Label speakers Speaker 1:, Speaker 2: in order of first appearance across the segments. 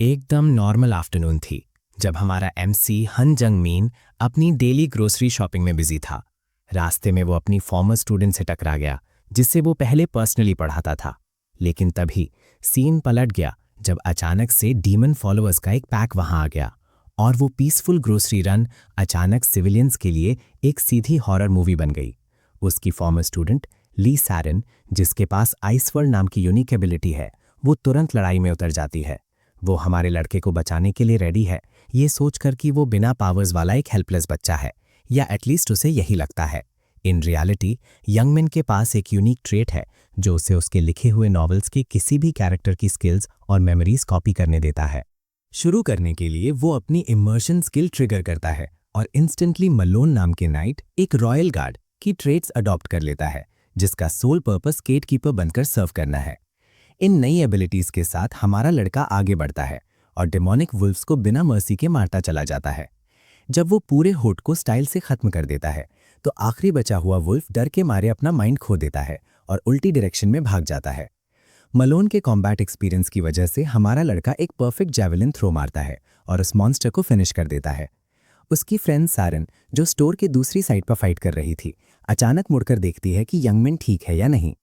Speaker 1: एकदम normal afternoon थी जब हमारा एमसी हन जंगमीन अपनी डेली ग्रोसरी शॉपिंग में बिजी था। रास्ते में वो अपनी फॉर्मर स्टूडेंट से टकरा गया जिससे वो पहले पर्सनली पढ़ाता था। लेकिन तभी सीन पलट गया जब अचानक से डीमन फॉलोअर्स का एक पैक वहां आ गया और वो पीसफुल ग्रोसरी रन अचानक सिविलियंस के लिए एक सीधी हॉरर मूवी बन गई। उसकी फॉर्मर स्टूडेंट ली सैरन, जिसके पास आइसवर्ल्ड नाम की यूनिक एबिलिटी है, वो तुरंत लड़ाई में उतर जाती है। वो हमारे लड़के को बचाने के लिए रेडी है, ये सोचकर कि वो बिना पावर्स वाला एक हेल्पलेस बच्चा है, या एटलीस्ट उसे यही लगता है। इन रियलिटी यंगमैन के पास एक यूनिक ट्रेट है जो उसे उसके लिखे हुए नॉवेल्स के किसी भी कैरेक्टर की स्किल्स और मेमोरीज कॉपी करने देता है। शुरू करने के लिए वो अपनी इमर्शन स्किल ट्रिगर करता है और इंस्टेंटली मलोन नाम के नाइट, एक रॉयल गार्ड की ट्रेट्स अडॉप्ट कर लेता है, जिसका सोल पर्पस गेट कीपर बनकर सर्व करना है। इन नई एबिलिटीज के साथ हमारा लड़का आगे बढ़ता है और डेमोनिक वुल्फ्स को बिना मर्सी के मारता चला जाता है। जब वो पूरे हुड को स्टाइल से खत्म कर देता है तो आखिरी बचा हुआ वुल्फ डर के मारे अपना माइंड खो देता है और उल्टी डायरेक्शन में भाग जाता है। मलोन के कॉम्बैट एक्सपीरियंस की वजह से हमारा लड़का एक परफेक्ट जैवलिन थ्रो मारता है और उस मॉन्स्टर को फिनिश कर देता है। उसकी फ्रेंड सारन, जो स्टोर के दूसरी साइड पर फाइट कर रही थी, अचानक मुड़कर देखती है कि यंगमैन ठीक है या नहीं।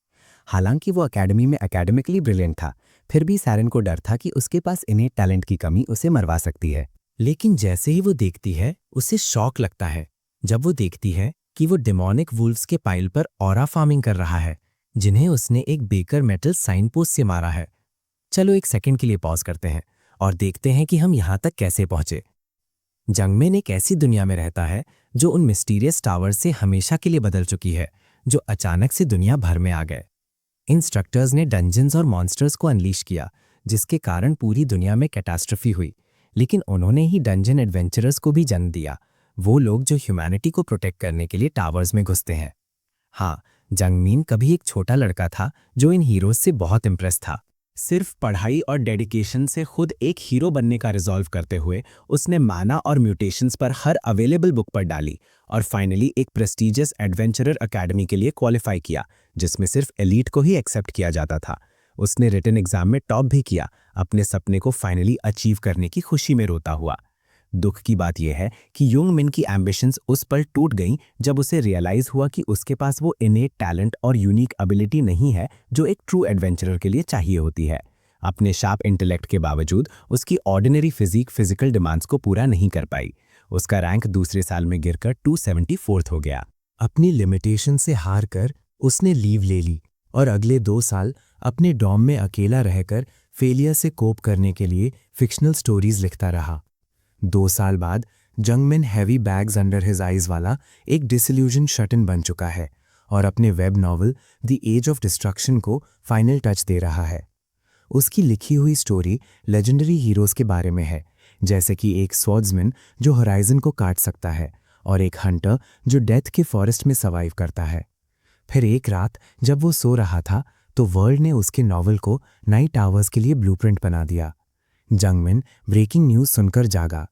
Speaker 1: हालांकि वो एकेडमी में एकेडमिकली ब्रिलियंट था, फिर भी सारन को डर था कि उसके पास इनेट टैलेंट की कमी उसे मरवा सकती है। लेकिन जैसे ही वो देखती है उसे शॉक लगता है जब वो देखती है कि वो डेमोनिक वुल्फ्स के पाइल पर ऑरा फार्मिंग कर रहा है, जिन्हें उसने एक बेकर मेटल साइन पोस्ट से मारा है। चलो एक सेकंड के लिए पॉज करते हैं और देखते हैं कि हम यहां तक कैसे पहुंचे। जंगमैन एक ऐसी दुनिया में रहता है जो उन मिस्टीरियस टावर से हमेशा के लिए बदल चुकी है, जो अचानक से दुनिया भर में आ गए। इंस्ट्रक्टर्स ने डंजन्स और मॉन्स्टर्स को अनलीश किया, जिसके कारण पूरी दुनिया में कैटास्ट्रफी हुई। लेकिन उन्होंने ही डंजन एडवेंचरर्स को भी जन्म दिया, वो लोग जो ह्यूमैनिटी को प्रोटेक्ट करने के लिए टावर्स में घुसते हैं। हाँ, जंगमीन कभी एक छोटा लड़का था जो इन हीरोज से बहुत इम्प्रेस था। सिर्फ पढ़ाई और डेडिकेशन से खुद एक हीरो बनने का रिजॉल्व करते हुए उसने माना और म्यूटेशंस पर हर अवेलेबल बुक पर डाली और फाइनली एक प्रेस्टीजियस एडवेंचरर एकेडमी के लिए क्वालिफाई किया, जिसमें सिर्फ एलीट को ही एक्सेप्ट किया जाता था। उसने रिटन एग्जाम में टॉप भी किया, अपने सपने को फाइनली अचीव करने की खुशी में रोता हुआ। दुख की बात यह है कि यंगमैन की एम्बिशंस उस पल टूट गईं जब उसे रियलाइज हुआ कि उसके पास वो इनेट टैलेंट और यूनिक एबिलिटी नहीं है जो एक ट्रू एडवेंचरर के लिए चाहिए होती है। अपने शार्प इंटेलेक्ट के बावजूद उसकी ऑर्डिनरी फिजिक फिजिकल डिमांड्स को पूरा नहीं कर पाई। उसका रैंक दूसरे साल में गिरकर 274 हो गया। अपनी लिमिटेशन से हार कर उसने लीव ले ली और अगले 2 साल अपने डॉम में अकेला रहकर फेलियर से कोप करने के लिए फिक्शनल स्टोरीज लिखता रहा। 2 साल बाद जंगमैन heavy bags under his eyes वाला एक डिसइल्यूजन शट-इन बन चुका है और अपने web novel the age of destruction को फाइनल टच दे रहा है। उसकी लिखी हुई स्टोरी लेजेंडरी हीरोज के बारे में है, जैसे कि एक स्वॉर्ड्समैन जो होराइजन को काट सकता है और एक हंटर जो डेथ के फॉरेस्ट में सर्वाइव करता है। फिर एक रात जब वो सो रहा था तो वर्ल्ड ने उसके नॉवल को नाइट आवर्स के लिए ब्लूप्रिंट बना दिया। जंगमैन ब्रेकिंग न्यूज सुनकर जागा।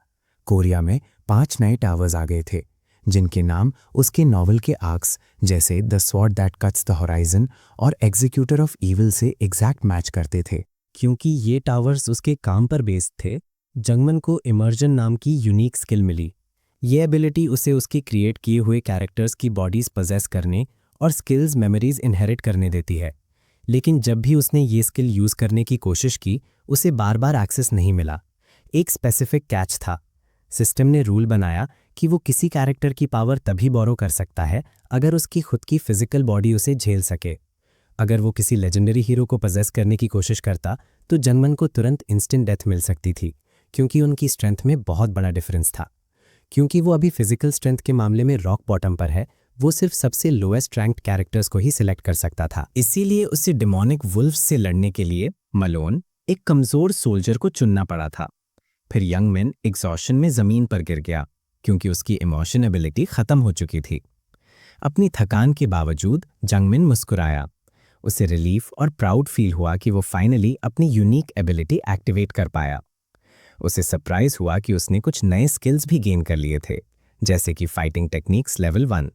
Speaker 1: कोरिया में 5 नाइट आवर्स आ गए थे, जिनके नाम उसके नॉवल के आर्क्स जैसे the sword that cuts the horizon और एग्जीक्यूटर ऑफ इविल से एग्जैक्ट मैच करते थे। क्योंकि ये टावर्स उसके काम पर बेस्ड थे, जंगमैन को इमर्जन नाम की यूनिक स्किल मिली। ये एबिलिटी उसे उसके क्रिएट किए हुए कैरेक्टर्स की बॉडीज पजेस करने और स्किल्स मेमोरीज इनहेरिट करने देती है। लेकिन जब भी उसने ये स्किल यूज करने की कोशिश की, उसे बार बार एक्सेस नहीं मिला। एक स्पेसिफिक कैच था। सिस्टम ने रूल बनाया कि वो किसी कैरेक्टर की पावर तभी बोरो कर सकता है अगर उसकी खुद की फिजिकल बॉडी उसे झेल सके। अगर वो किसी लेजेंडरी हीरो को पजेस करने की कोशिश करता तो जंगमैन को तुरंत इंस्टेंट डेथ मिल सकती थी, क्योंकि उनकी स्ट्रेंथ में बहुत बड़ा डिफरेंस था। क्योंकि वो अभी फिजिकल स्ट्रेंथ के मामले में रॉक बॉटम पर है, वो सिर्फ सबसे लोएस्ट रैंक्ड कैरेक्टर्स को ही सिलेक्ट कर सकता था। इसीलिए उसे डेमोनिक वुल्फ्स से लड़ने के लिए मलोन, एक कमजोर सोल्जर को चुनना पड़ा था। फिर यंगमैन एग्जॉशन में जमीन पर गिर गया क्योंकि उसकी इमोशन एबिलिटी खत्म हो चुकी थी। अपनी थकान के बावजूद जंगमैन मुस्कुराया। उसे रिलीफ और प्राउड फील हुआ कि वो फाइनली अपनी यूनिक एबिलिटी एक्टिवेट कर पाया। उसे सरप्राइज हुआ कि उसने कुछ नए स्किल्स भी गेन कर लिए थे, जैसे कि फाइटिंग टेक्निक्स लेवल 1,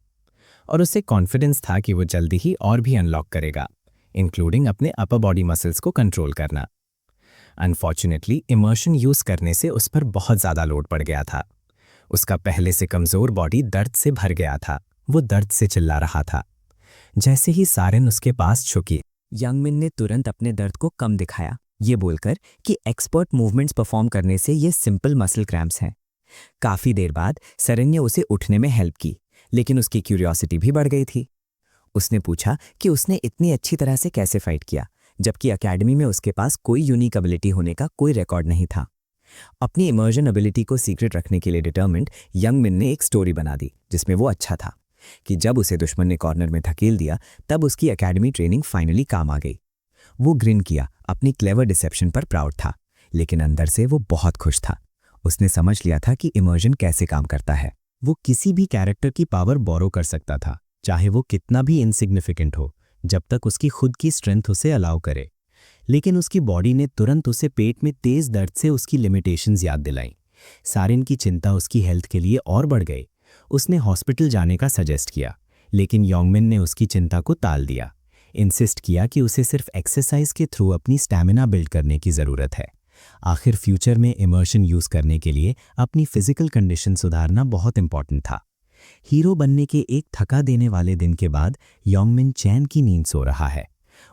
Speaker 1: और उसे कॉन्फिडेंस था कि वो जल्दी ही और भी अनलॉक करेगा, इंक्लूडिंग अपने अपर बॉडी मसल्स को कंट्रोल करना। अनफॉर्चुनेटली इमर्शन यूज करने से उस पर बहुत ज्यादा लोड पड़ गया था। उसका पहले से कमजोर बॉडी दर्द से भर गया था। वो दर्द से चिल्ला रहा था। जैसे ही सारिन उसके पास झुकी,
Speaker 2: यंगमिन ने तुरंत अपने दर्द को कम दिखाया, ये बोलकर कि एक्सपर्ट मूवमेंट्स परफॉर्म करने से ये सिंपल मसल क्रैम्प्स हैं। काफी देर बाद सरिन ने उसे उठने में हेल्प की, लेकिन उसकी क्यूरियोसिटी भी बढ़ गई थी। उसने पूछा कि उसने इतनी अच्छी तरह से कैसे फाइट किया, जबकि एकेडमी में उसके पास कोई यूनिक एबिलिटी होने का कोई रिकॉर्ड नहीं था। अपनी इमर्जन एबिलिटी को सीक्रेट रखने के लिए डिटर्मिन्ड यंगमिन ने एक स्टोरी बना दी जिसमें वो अच्छा था कि जब उसे दुश्मन ने कॉर्नर में धकेल दिया तब उसकी एकेडमी ट्रेनिंग फाइनली काम आ गई। वो ग्रिन किया, अपनी क्लेवर डिसेप्शन पर प्राउड था, लेकिन अंदर से वो बहुत खुश था। उसने समझ लिया था कि इमर्जन कैसे काम करता है। वो किसी भी कैरेक्टर की पावर बोरो कर सकता था, चाहे वो कितना भी इनसिग्निफिकेंट हो, जब तक उसकी खुद की स्ट्रेंथ उसे अलाउ करे। लेकिन उसकी बॉडी ने तुरंत उसे पेट में तेज दर्द से उसकी लिमिटेशंस याद दिलाई। सारिन की चिंता उसकी हेल्थ के लिए और बढ़ गई। उसने हॉस्पिटल जाने का सजेस्ट किया, लेकिन योंगमिन ने उसकी चिंता को टाल दिया। इंसिस्ट किया कि उसे सिर्फ एक्सरसाइज के थ्रू अपनी स्टैमिना बिल्ड करने की ज़रूरत है। आखिर फ्यूचर में इमर्शन यूज़ करने के लिए अपनी फिजिकल कंडीशन सुधारना बहुत इंपॉर्टेंट था। हीरो बनने के एक थका देने वाले दिन के बाद योंगमिन चैन की नींद सो रहा है।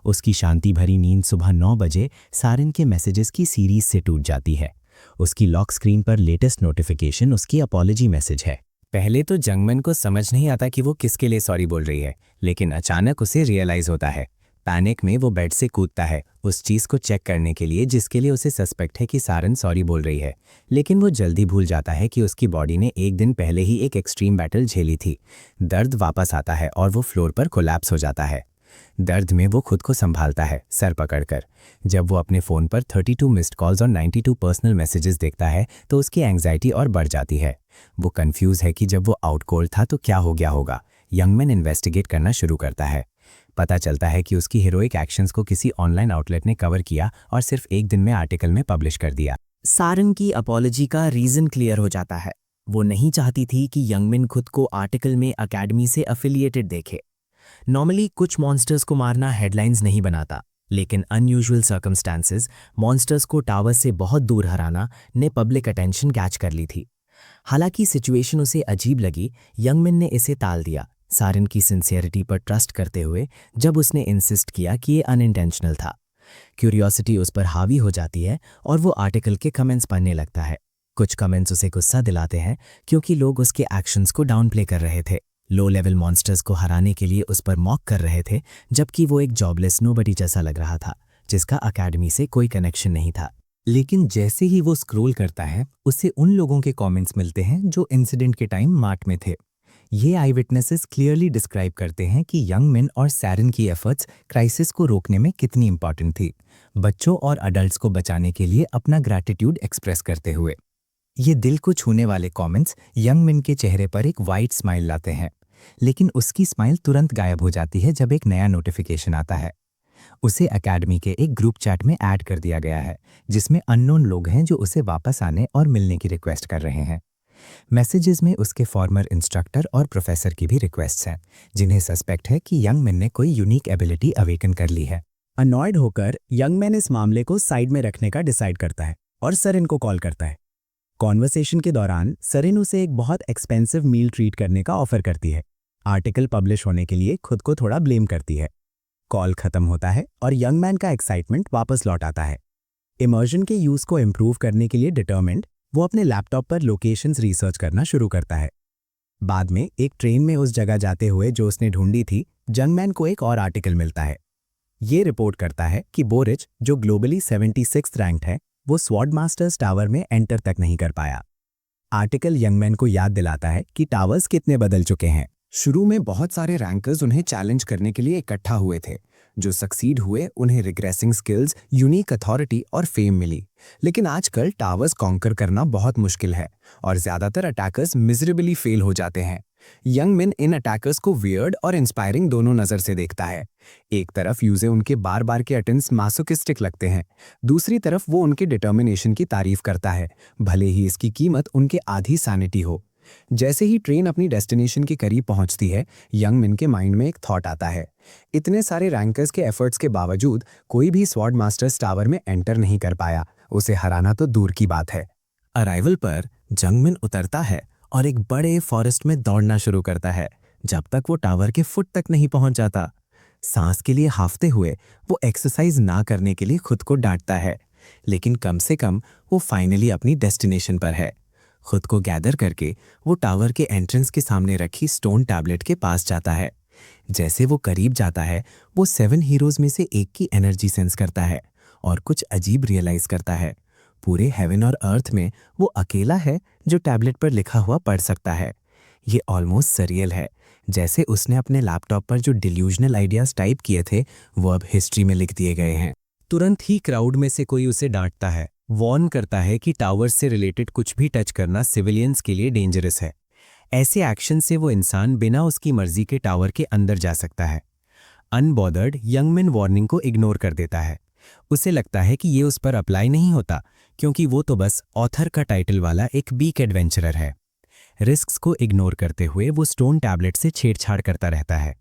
Speaker 2: उसकी शांति भरी नींद सुबह 9 बजे सारिन के मैसेजेस की सीरीज से टूट जाती है। उसकी लॉक स्क्रीन पर लेटेस्ट नोटिफिकेशन उसकी अपॉलॉजी मैसेज है। पहले तो जंगमन को समझ नहीं आता कि वो किसके लिए सॉरी बोल रही है, लेकिन अचानक उसे रियलाइज होता है। पैनिक में वो बेड से कूदता है उस चीज़ को चेक करने के लिए जिसके लिए उसे सस्पेक्ट है कि सारिन सॉरी बोल रही है, लेकिन वो जल्दी भूल जाता है कि उसकी बॉडी ने एक दिन पहले ही एक एक्सट्रीम बैटल झेली थी। दर्द वापस आता है और वो फ्लोर पर कोलैप्स हो जाता है। दर्द में वो खुद को संभालता है सर पकड़कर। जब वो अपने फ़ोन पर 32 मिस्ड कॉल्स और 92 पर्सनल मैसेजेस देखता है तो उसकी एंग्जाइटी और बढ़ जाती है। वो कंफ्यूज है कि जब वो आउट कोल्ड था तो क्या हो गया होगा। यंगमैन इन्वेस्टिगेट करना शुरू करता है। पता चलता है कि उसकी हीरोइक एक्शंस को किसी ऑनलाइन आउटलेट ने कवर किया और सिर्फ एक दिन में आर्टिकल में पब्लिश कर दिया। सारिन की अपॉलॉजी का रीजन क्लियर हो जाता है। वो नहीं चाहती थी कि यंगमिन खुद को आर्टिकल में एकेडमी से अफिलिएटेड देखे। नॉर्मली कुछ मॉन्स्टर्स को मारना हेडलाइंस नहीं बनाता, लेकिन अनयूजुअल सर्कमस्टांसेस मॉन्स्टर्स को टावर से बहुत दूर हराना ने पब्लिक अटेंशन कैच कर ली थी। हालांकि सिचुएशन उसे अजीब लगी, यंगमिन ने इसे टाल दिया, सारिन की सिंसियरिटी पर ट्रस्ट करते हुए, जब उसने इंसिस्ट किया कि ये अनइंटेंशनल था। क्यूरियोसिटी उस पर हावी हो जाती है और वो आर्टिकल के कमेंट्स पढ़ने लगता है। कुछ कमेंट्स उसे गुस्सा दिलाते हैं क्योंकि लोग उसके एक्शंस को डाउनप्ले कर रहे थे, लो लेवल मॉन्स्टर्स को हराने के लिए उस पर मॉक कर रहे थे, जबकि वो एक जॉबलेस नोबडी जैसा लग रहा था जिसका एकेडमी से कोई कनेक्शन नहीं था। लेकिन जैसे ही वो स्क्रॉल करता है उसे उन लोगों के कमेंट्स मिलते हैं जो इंसिडेंट के टाइम मार्ट में थे। ये आई विटनेसेस क्लियरली डिस्क्राइब करते हैं कि यंगमिन और सारिन की एफर्ट्स क्राइसिस को रोकने में कितनी इंपॉर्टेंट थी, बच्चों और अडल्ट्स को बचाने के लिए अपना ग्रैटिट्यूड एक्सप्रेस करते हुए। ये दिल को छूने वाले कमेंट्स यंगमिन के चेहरे पर एक वाइट स्माइल लाते हैं, लेकिन उसकी स्माइल तुरंत गायब हो जाती है जब एक नया नोटिफिकेशन आता है। उसे एकेडमी के एक ग्रुप चैट में ऐड कर दिया गया है जिसमें अननोन लोग हैं जो उसे वापस आने और मिलने की रिक्वेस्ट कर रहे हैं। मैसेजेस में उसके फॉर्मर इंस्ट्रक्टर और प्रोफेसर की भी रिक्वेस्ट्स हैं जिन्हें सस्पेक्ट है कि यंगमैन ने कोई यूनिक एबिलिटी अवेकन कर ली है। अनॉयड होकर यंगमैन इस मामले को साइड में रखने का डिसाइड करता है और सरिन को कॉल करता है। कॉन्वर्सेशन के दौरान सरिन उसे एक बहुत एक्सपेंसिव मील ट्रीट करने का ऑफर करती है। आर्टिकल पब्लिश होने के लिए खुद को थोड़ा ब्लेम करती है। कॉल खत्म होता है और यंगमैन का एक्साइटमेंट वापस लौट आता है। इमर्जन के यूज को इम्प्रूव करने के लिए डिटर्मिन्ड वो अपने लैपटॉप पर लोकेशंस रिसर्च करना शुरू करता है। बाद में एक ट्रेन में उस जगह जाते हुए जो उसने ढूंढी थी, यंगमैन को एक और आर्टिकल मिलता है। ये रिपोर्ट करता है कि बोरिच, जो ग्लोबली 76th रैंक्ड है, वो स्वॉर्ड मास्टर्स टावर में एंटर तक नहीं कर पाया। आर्टिकल यंगमैन को याद दिलाता है कि टावर्स कितने बदल चुके हैं। शुरू में बहुत सारे रैंकर्स उन्हें चैलेंज करने के लिए इकट्ठा हुए थे। जो सक्सीड हुए उन्हें रिग्रेसिंग स्किल्स, यूनिक अथॉरिटी और फेम मिली। लेकिन आजकल टावर्स कॉन्कर करना बहुत मुश्किल है और ज्यादातर अटैकर्स मिजरेबली फेल हो जाते हैं। यंगमिन इन अटैकर्स को वियर्ड और इंस्पायरिंग दोनों नजर से देखता है। एक तरफ यूजे उनके बार बार के अटेम्प्ट्स मासोकिस्टिक लगते हैं, दूसरी तरफ वो उनके डिटर्मिनेशन की तारीफ करता है, भले ही इसकी कीमत उनके आधी सैनिटी हो।
Speaker 3: जैसे ही ट्रेन अपनी डेस्टिनेशन के करीब पहुंचती है, यंग मिन के माइंड में एक थॉट आता है। इतने सारे रैंकर्स के एफर्ट्स के बावजूद कोई भी स्वॉर्ड मास्टर्स टावर में एंटर नहीं कर पाया। उसे हराना तो दूर की बात है।
Speaker 1: अराइवल पर जंगमिन उतरता है और एक बड़े फॉरेस्ट में दौड़ना शुरू करता है जब तक वो टावर के फुट तक नहीं पहुंच जाता। सांस के लिए हांफते हुए वो एक्सरसाइज ना करने के लिए खुद को डांटता है, लेकिन कम से कम वो फाइनली अपनी डेस्टिनेशन पर है। खुद को गैदर करके वो टावर के एंट्रेंस के सामने रखी स्टोन टैबलेट के पास जाता है। जैसे वो करीब जाता है, वो 7 हीरोज में से एक की एनर्जी सेंस करता है और कुछ अजीब रियलाइज करता है। पूरे हेवन और अर्थ में वो अकेला है जो टैबलेट पर लिखा हुआ पढ़ सकता है। ये ऑलमोस्ट सरियल है, जैसे उसने अपने लैपटॉप पर जो डिल्यूजनल आइडियाज टाइप किए थे वो अब हिस्ट्री में लिख दिए गए हैं। तुरंत ही क्राउड में से कोई उसे डांटता है, वार्न करता है कि टावर से रिलेटेड कुछ भी टच करना सिविलियंस के लिए डेंजरस है। ऐसे एक्शन से वो इंसान बिना उसकी मर्जी के टावर के अंदर जा सकता है। अनबॉदर्ड यंगमिन वार्निंग को इग्नोर कर देता है। उसे लगता है कि ये उस पर अप्लाई नहीं होता, क्योंकि वो तो बस ऑथर का टाइटल वाला एक वीक एडवेंचरर है। रिस्क्स को इग्नोर करते हुए वो स्टोन टैबलेट से छेड़छाड़ करता रहता है।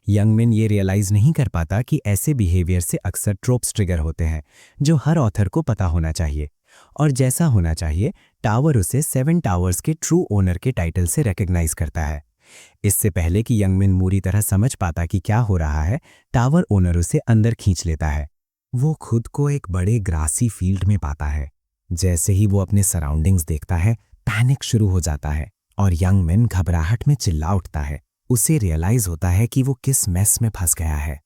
Speaker 1: यंगमिन ये रियलाइज नहीं कर पाता कि ऐसे बिहेवियर से अक्सर ट्रोप्स ट्रिगर होते हैं जो हर ऑथर को पता होना चाहिए, और जैसा होना चाहिए टावर उसे 7 टावर्स के ट्रू ओनर के टाइटल से रिकॉग्नाइज करता है। इससे पहले कि यंगमिन पूरी तरह समझ पाता कि क्या हो रहा है, टावर ओनर उसे अंदर खींच लेता है। वो खुद को एक बड़े ग्रासी फील्ड में पाता है। जैसे ही वो अपने सराउंडिंग्स देखता है, पैनिक शुरू हो जाता है और यंगमिन घबराहट में चिल्ला उठता है। उसे रियलाइज होता है कि वो किस मेस में फंस गया है।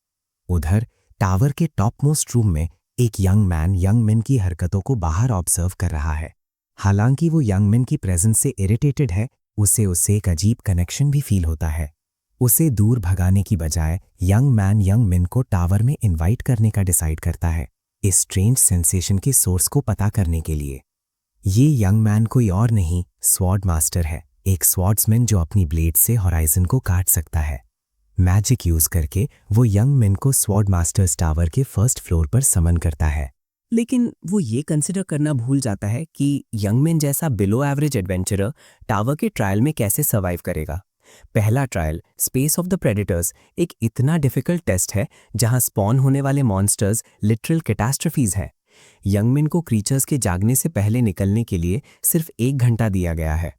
Speaker 1: उधर टावर के टॉप मोस्ट रूम में एक यंग मैन यंगमिन की हरकतों को बाहर ऑब्जर्व कर रहा है। हालांकि वो यंगमिन की प्रेजेंस से इरिटेटेड है, उसे एक अजीब कनेक्शन भी फील होता है। उसे दूर भगाने की बजाय यंग मैन यंगमिन को टावर में इनवाइट करने का डिसाइड करता है, इस स्ट्रेंज सेंसेशन के सोर्स को पता करने के लिए। ये यंग मैन कोई और नहीं, स्वॉर्ड मास्टर है, एक स्वॉर्ड्समैन जो अपनी ब्लेड से हॉराइजन को काट सकता है। मैजिक यूज करके वो यंग मैन को स्वॉर्ड मास्टर्स टावर के फर्स्ट फ्लोर पर समन करता है। लेकिन वो ये कंसिडर करना भूल जाता है कि यंग मैन जैसा बिलो एवरेज एडवेंचरर टावर के ट्रायल में कैसे सर्वाइव करेगा। पहला trial, space of the predators, एक इतना डिफिकल्ट टेस्ट है जहां स्पॉन होने वाले मॉन्स्टर्स लिटरल कैटास्ट्रफीज है। यंगमिन को क्रीचर्स के जागने से पहले निकलने के लिए सिर्फ 1 घंटा दिया गया है।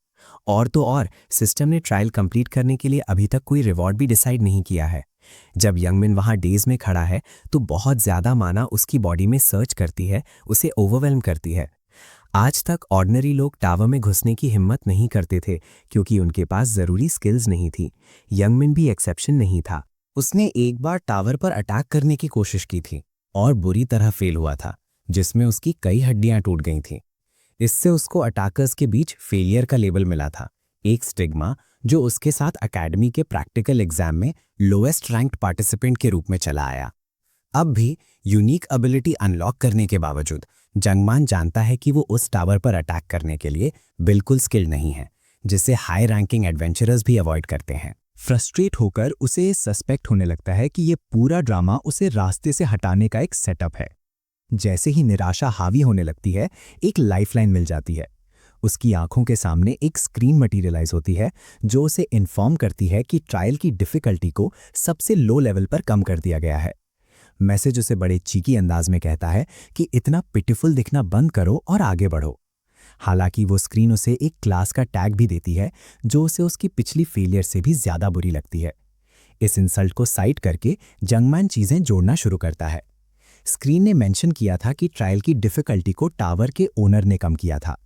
Speaker 1: और तो और सिस्टम ने ट्रायल कंप्लीट करने के लिए अभी तक कोई रिवॉर्ड भी डिसाइड नहीं किया है। जब यंगमिन वहां डेज में खड़ा है तो बहुत ज्यादा माना उसकी बॉडी में सर्च करती है, उसे ओवरवेल्म करती है। आज तक ऑर्डिनरी लोग टावर में घुसने की हिम्मत नहीं करते थे क्योंकि उनके पास जरूरी स्किल्स नहीं थी। यंगमिन भी एक्सेप्शन नहीं था। उसने एक बार टावर पर अटैक करने की कोशिश की थी और बुरी तरह फेल हुआ था, जिसमें उसकी कई हड्डियां टूट गई थीं। इससे उसको अटैकर्स के बीच फेलियर का लेबल मिला था, एक स्टिग्मा जो उसके साथ एकेडमी के प्रैक्टिकल एग्जाम में लोएस्ट रैंक्ड पार्टिसिपेंट के रूप में चला आया। अब भी यूनिक एबिलिटी अनलॉक करने के बावजूद जंगमान जानता है कि वो उस टावर पर अटैक करने के लिए बिल्कुल स्किल्ड नहीं है, जिसे हाई रैंकिंग एडवेंचरर्स भी अवॉइड करते हैं।
Speaker 3: फ्रस्ट्रेट होकर उसे सस्पेक्ट होने लगता है कि ये पूरा ड्रामा उसे रास्ते से हटाने का एक सेटअप है। जैसे ही निराशा हावी होने लगती है, एक लाइफलाइन मिल जाती है। उसकी आंखों के सामने एक स्क्रीन मटीरियलाइज होती है जो उसे इन्फॉर्म करती है कि ट्रायल की डिफिकल्टी को सबसे लो लेवल पर कम कर दिया गया है। मैसेज उसे बड़े चीकी अंदाज में कहता है कि इतना पिटिफुल दिखना बंद करो और आगे बढ़ो। हालांकि वो स्क्रीन उसे एक क्लास का टैग भी देती है जो उसे उसकी पिछली फेलियर से भी ज्यादा बुरी लगती है। इस इंसल्ट को साइड करके जंगमैन चीजें जोड़ना शुरू करता है। स्क्रीन ने मेंशन किया था कि ट्रायल की डिफिकल्टी को टावर के ओनर ने कम किया था।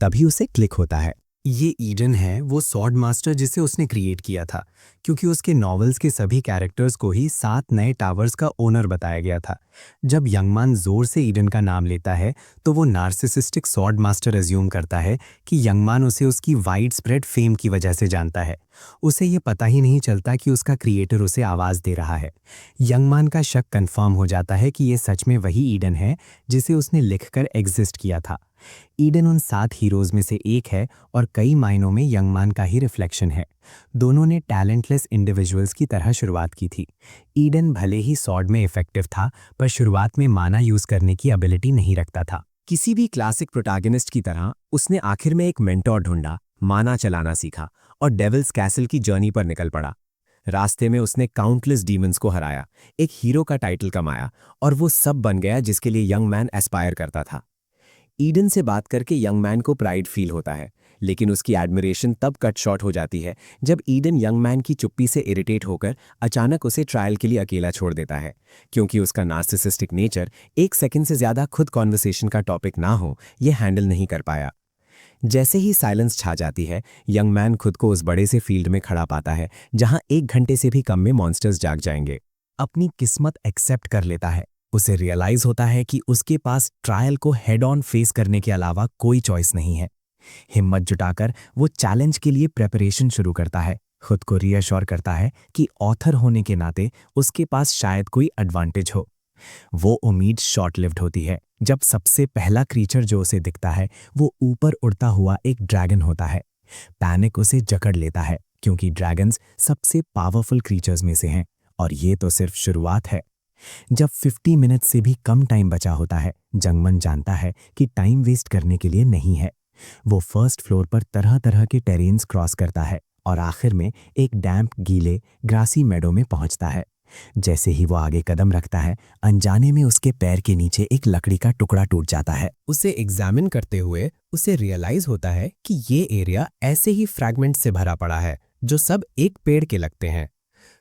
Speaker 3: तभी उसे क्लिक होता है, ये ईडन है, वो स्वॉर्ड मास्टर जिसे उसने क्रिएट किया था, क्योंकि उसके नॉवेल्स के सभी कैरेक्टर्स को ही 7 नए टावर्स का ओनर बताया गया था। जब यंगमान जोर से ईडन का नाम लेता है तो वो नार्सिसिस्टिक स्वॉर्ड मास्टर अज्यूम करता है कि यंगमान उसे उसकी वाइड स्प्रेड फेम की वजह से जानता है। उसे ये पता ही नहीं चलता कि उसका क्रिएटर उसे आवाज़ दे रहा है। यंगमान का शक कंफर्म हो जाता है कि ये सच में वही ईडन है जिसे उसने लिखकर एग्जिस्ट किया था। ईडन उन 7 हीरोज में से एक है और कई मायनों में यंगमान का ही रिफ्लेक्शन है। दोनों ने टैलेंटलेस इंडिविजुअल्स की तरह शुरुआत की थी। ईडन भले ही स्वॉर्ड में इफेक्टिव था, पर शुरुआत में माना यूज करने की एबिलिटी नहीं रखता था। किसी भी क्लासिक प्रोटैगनिस्ट की तरह उसने आखिर में एक मेंटोर ढूंढा, माना चलाना सीखा और डेविल्स कैसल की जर्नी पर निकल पड़ा। रास्ते में उसने काउंटलेस डीमंस को हराया, एक हीरो का टाइटल कमाया और वो सब बन गया जिसके लिए यंग मैन एस्पायर करता था। ईडन से बात करके यंग मैन को प्राइड फील होता है, लेकिन उसकी एडमिरेशन तब कट शॉर्ट हो जाती है जब ईडन यंग मैन की चुप्पी से इरिटेट होकर अचानक उसे ट्रायल के लिए अकेला छोड़ देता है, क्योंकि उसका नार्सिसिस्टिक नेचर 1 सेकंड से ज्यादा खुद कॉन्वर्सेशन का टॉपिक ना हो ये हैंडल नहीं कर पाया। जैसे ही साइलेंस छा जाती है, यंग मैन खुद को उस बड़े से फील्ड में खड़ा पाता है जहां 1 घंटे से भी कम में मॉन्स्टर्स जाग जाएंगे। अपनी किस्मत एक्सेप्ट कर लेता है। उसे रियलाइज होता है कि उसके पास ट्रायल को हेड ऑन फेस करने के अलावा कोई चॉइस नहीं है। हिम्मत जुटाकर वो चैलेंज के लिए प्रेपरेशन शुरू करता है, खुद को रीअश्योर करता है कि ऑथर होने के नाते उसके पास शायद कोई एडवांटेज हो। वो उम्मीद शॉर्ट लिव्ड होती है जब सबसे पहला क्रीचर जो उसे दिखता है वो ऊपर उड़ता हुआ एक ड्रैगन होता है। पैनिक उसे जकड़ लेता है क्योंकि ड्रैगन्स सबसे पावरफुल क्रीचर्स में से हैं और ये तो सिर्फ शुरुआत है। जब 50 मिनट से भी कम टाइम बचा होता है, जंगमन जानता है कि टाइम वेस्ट करने के लिए नहीं है। वो फर्स्ट फ्लोर पर तरह तरह के टेरेन्स क्रॉस करता है और आखिर में एक डैम्प गीले ग्रासी मेडो में पहुंचता है। जैसे ही वो आगे कदम रखता है, अनजाने में उसके पैर के नीचे एक लकड़ी का टुकड़ा टूट जाता है।
Speaker 1: उसे एग्जामिन करते हुए उसे रियलाइज होता है कि ये एरिया ऐसे ही फ्रैगमेंट से भरा पड़ा है जो सब एक पेड़ के लगते हैं।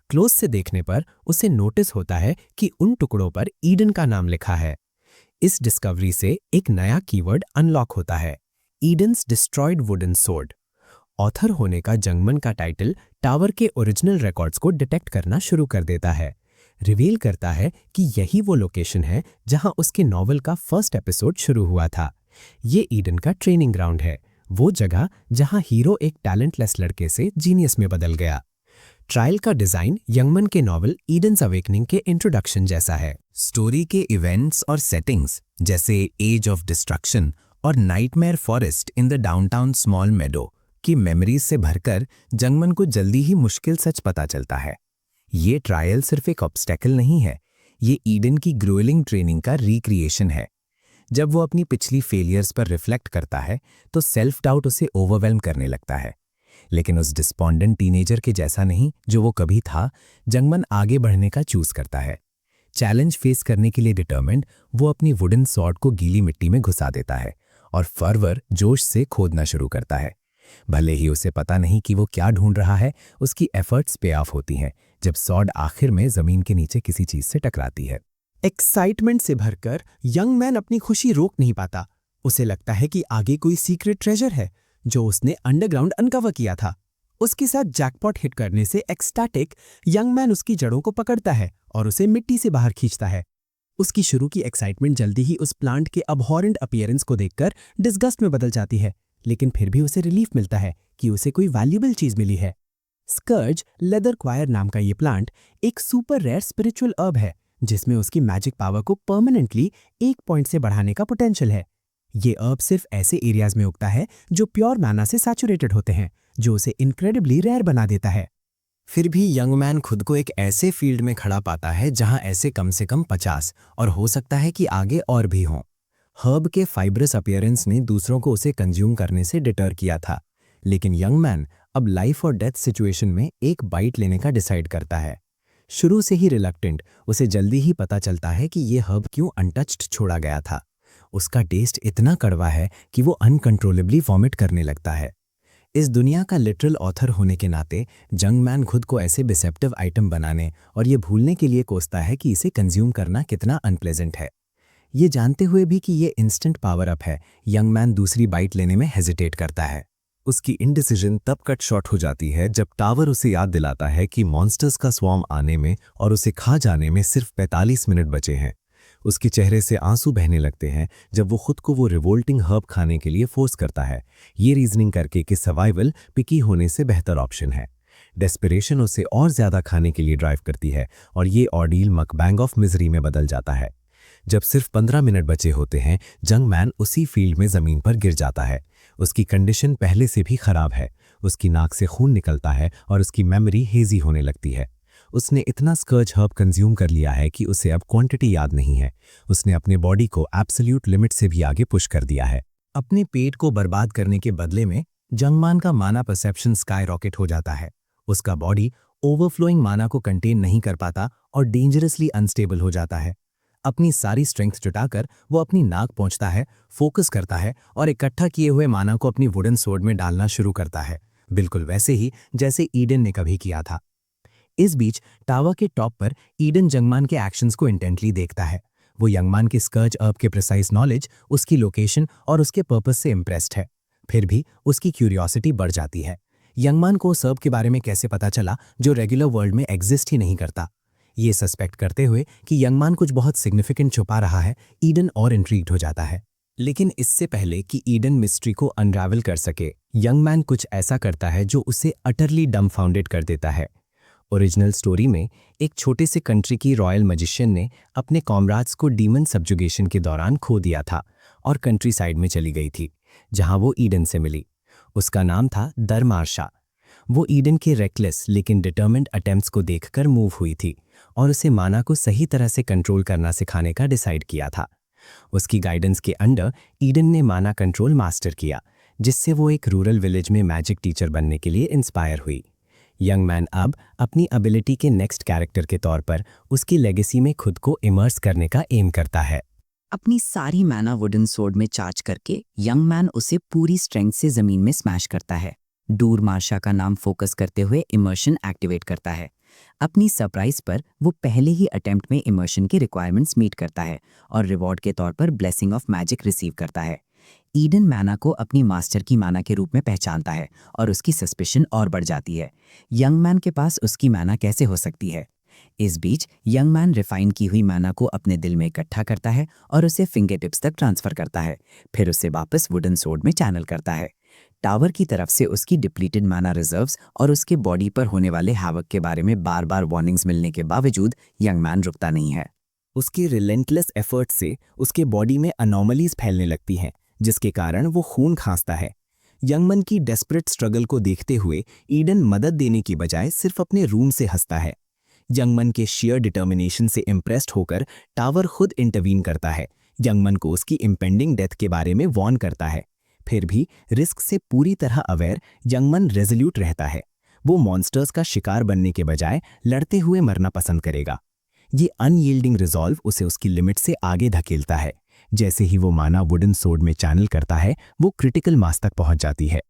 Speaker 1: क्लोज से देखने पर उसे नोटिस होता है कि उन टुकड़ों पर ईडन का नाम लिखा है। इस डिस्कवरी से एक नया कीवर्ड अनलॉक होता है, ईडन्स डिस्ट्रॉयड वुडन सोर्ड। ऑथर होने का जंगमन का टाइटल टावर के ओरिजिनल रिकॉर्ड्स को डिटेक्ट करना शुरू कर देता है, रिवील करता है कि यही वो लोकेशन है जहां उसके नॉवल का फर्स्ट एपिसोड शुरू हुआ था। ये ईडन का ट्रेनिंग ग्राउंड है, वो जगह जहां हीरो एक टैलेंटलेस लड़के से जीनियस में बदल गया। ट्रायल का डिजाइन यंगमन के नॉवल ईडन्स अवेकनिंग के इंट्रोडक्शन जैसा है।
Speaker 3: स्टोरी के इवेंट्स और सेटिंग्स जैसे एज ऑफ डिस्ट्रक्शन और nightmare forest in the downtown small meadow की मेमोरीज से भरकर जंगमन को जल्दी ही मुश्किल सच पता चलता है। ये ट्रायल सिर्फ एक ऑब्स्टेकल नहीं है, ये ईडन की ग्रोइलिंग ट्रेनिंग का रिक्रिएशन है। जब वो अपनी पिछली फेलियर्स पर रिफ्लेक्ट करता है तो सेल्फ डाउट उसे ओवरवेल्म करने लगता है, लेकिन उस डिस्पॉन्डेंट टीनेजर के जैसा नहीं जो वो कभी था। जंगमन आगे बढ़ने का चूज करता है। चैलेंज फेस करने के लिए डिटर्मिन्ड, वो अपनी वुडन सॉर्ड को गीली मिट्टी में घुसा देता है और फर्वर जोश से खोदना शुरू करता है। भले ही उसे पता नहीं कि वो क्या ढूंढ रहा है, उसकी एफर्ट्स पे ऑफ होती हैं जब सॉर्ड आखिर में जमीन के नीचे किसी चीज से टकराती है।
Speaker 4: एक्साइटमेंट से भरकर यंग मैन अपनी खुशी रोक नहीं पाता। उसे लगता है कि आगे कोई सीक्रेट ट्रेजर है जो उसने अंडरग्राउंड अनकवर किया था। उसके साथ जैकपॉट हिट करने से एक्सटैटिक यंग मैन उसकी जड़ों को पकड़ता है और उसे मिट्टी से बाहर खींचता है। उसकी शुरू की एक्साइटमेंट जल्दी ही उस प्लांट के अबहॉरेंट अपीयरेंस को देखकर डिस्गस्ट में बदल जाती है, लेकिन फिर भी उसे रिलीफ मिलता है कि उसे कोई वैल्यूएबल चीज मिली है। स्कर्ज लेदर क्वायर नाम का ये प्लांट एक सुपर रेयर स्पिरिचुअल अर्ब है जिसमें उसकी मैजिक पावर को परमानेंटली 1 पॉइंट से बढ़ाने का पोटेंशियल है। ये अर्ब सिर्फ ऐसे एरियाज में उगता है जो प्योर मैना से सैचुरेटेड होते हैं, जो उसे इनक्रेडिबली रेयर बना देता है।
Speaker 1: फिर भी यंग मैन खुद को एक ऐसे फील्ड में खड़ा पाता है जहां ऐसे कम से कम 50 और हो सकता है कि आगे और भी हों। हर्ब के फाइब्रस अपीयरेंस ने दूसरों को उसे कंज्यूम करने से डिटर किया था, लेकिन यंग मैन अब लाइफ और डेथ सिचुएशन में एक बाइट लेने का डिसाइड करता है। शुरू से ही रिलक्टेंट, उसे जल्दी ही पता चलता है कि ये हर्ब क्यों अनटच्ड छोड़ा गया था। उसका टेस्ट इतना कड़वा है कि वो अनकंट्रोलेबली वॉमिट करने लगता है। इस दुनिया का लिटरल ऑथर होने के नाते यंग मैन खुद को ऐसे डिसेप्टिव आइटम बनाने और ये भूलने के लिए कोसता है कि इसे कंज्यूम करना कितना अनप्लेजेंट है। ये जानते हुए भी कि ये इंस्टेंट पावर अप है, यंग मैन दूसरी बाइट लेने में हेजिटेट करता है।
Speaker 3: उसकी इनडिसीजन तब कट शॉर्ट हो जाती है जब टावर उसे याद दिलाता है कि मॉन्स्टर्स का स्वॉर्म आने में और उसे खा जाने में सिर्फ 45 मिनट बचे हैं। उसके चेहरे से आंसू बहने लगते हैं जब वो खुद को वो रिवोल्टिंग हर्ब खाने के लिए फोर्स करता है, ये रीजनिंग करके कि सर्वाइवल पिकी होने से बेहतर ऑप्शन है। डेस्पिरेशन उसे और ज्यादा खाने के लिए ड्राइव करती है और ये ऑर्डील मकबैंग ऑफ मिजरी में बदल जाता है। जब सिर्फ 15 मिनट बचे होते हैं, यंग मैन उसी फील्ड में जमीन पर गिर जाता है। उसकी कंडीशन पहले से भी खराब है, उसकी नाक से खून निकलता है और उसकी मेमोरी हेजी होने लगती है। उसने इतना स्कर्ज हर्ब कंज्यूम कर लिया है कि उसे अब क्वांटिटी याद नहीं है। उसने अपने बॉडी को एब्सोल्यूट लिमिट से भी आगे पुश कर दिया है।
Speaker 4: अपने पेट को बर्बाद करने के बदले में
Speaker 3: जंगमान का माना परसेप्शन स्काई रॉकेट हो जाता है। उसका बॉडी ओवरफ्लोइंग माना को कंटेन नहीं कर पाता और डेंजरसली अनस्टेबल हो जाता है। अपनी सारी स्ट्रेंथ जुटाकर वो अपनी नाक पहुंचता है, फोकस करता है और इकट्ठा किए हुए माना को अपनी वुडन सोर्ड में डालना शुरू करता है, बिल्कुल वैसे ही जैसे ईडन ने कभी किया था। इस बीच टावर के टॉप पर ईडन जंगमान के एक्शंस को इंटेंटली देखता है। वो यंगमान के स्कर्च अर्ब के प्रिसाइज नॉलेज, उसकी लोकेशन और उसके पर्पस से इम्प्रेस्ड है। फिर भी उसकी क्यूरियोसिटी बढ़ जाती है। यंगमान को सर्ब के बारे में कैसे पता चला जो रेगुलर वर्ल्ड में एग्जिस्ट ही नहीं करता। ये सस्पेक्ट करते हुए कि यंगमान कुछ बहुत सिग्निफिकेंट छुपा रहा है, ईडन और इंट्रीग्ड हो जाता है। लेकिन इससे पहले कि ईडन मिस्ट्री को अनरावल कर सके, यंगमैन कुछ ऐसा करता है जो उसे अटरली डम्फाउंडेड कर देता है। ओरिजिनल स्टोरी में एक छोटे से कंट्री की रॉयल मैजिशियन ने अपने कॉमराड्स को डीमन सब्जुगेशन के दौरान खो दिया था और कंट्री साइड में चली गई थी, जहां वो ईडन से मिली। उसका नाम था दरमार्शा। वो ईडन के रेकलेस लेकिन डिटर्मिन्ड अटेम्प्ट्स को देखकर मूव हुई थी और उसे माना को सही तरह से कंट्रोल करना सिखाने का डिसाइड किया था। उसकी गाइडेंस के अंडर ईडन ने माना कंट्रोल मास्टर किया, जिससे वो एक रूरल विलेज में मैजिक टीचर बनने के लिए इंस्पायर हुई। यंग मैन अब अपनी एबिलिटी के नेक्स्ट कैरेक्टर के तौर पर उसकी लेगेसी में खुद को इमर्स करने का एम करता है।
Speaker 2: अपनी सारी मैना वुडन सोर्ड में चार्ज करके यंग मैन उसे पूरी स्ट्रेंथ से जमीन में स्मैश करता है। डूर मार्शा का नाम फोकस करते हुए इमर्शन एक्टिवेट करता है। अपनी सरप्राइज पर वो पहले ही अटेम्प्ट में इमर्शन की रिक्वायरमेंट्स मीट करता है और रिवॉर्ड के तौर पर ब्लेसिंग ऑफ मैजिक रिसीव करता है। ईडन मैना को अपनी मास्टर की माना के रूप में पहचानता है और उसकी सस्पिशन और बढ़ जाती है। यंग मैन के पास उसकी मैना कैसे हो सकती है? इस बीच यंग मैन रिफाइन की हुई मैना को अपने दिल में इकट्ठा करता है और उसे फिंगर टिप्स तक ट्रांसफर करता है, फिर उसे वापस वुडन सोर्ड में चैनल करता है। टावर की तरफ से उसकी डिप्लीटेड मैना रिजर्व्स और उसके बॉडी पर होने वाले हैवक के बारे में बार बार वार्निंग्स मिलने के बावजूद यंग मैन रुकता नहीं है।
Speaker 1: उसके रिलेंटलेस एफर्ट से उसके बॉडी में अनोमलीज फैलने लगती हैं, जिसके कारण वो खून खांसता है। यंगमन की डेस्परेट स्ट्रगल को देखते हुए ईडन मदद देने की बजाय सिर्फ अपने रूम से हंसता है। यंगमन के शेयर डिटर्मिनेशन से इम्प्रेस्ड होकर टावर खुद इंटरवीन करता है, यंगमन को उसकी इम्पेंडिंग डेथ के बारे में वॉर्न करता है। फिर भी रिस्क से पूरी तरह अवेयर यंगमन रेजोल्यूट रहता है। वो मॉन्स्टर्स का शिकार बनने के बजाय लड़ते हुए मरना पसंद करेगा। ये अनयील्डिंग रिजॉल्व उसे उसकी लिमिट से आगे धकेलता है। जैसे ही वो माना वुडन सोर्ड में चैनल करता है, वो क्रिटिकल मास तक पहुंच जाती है।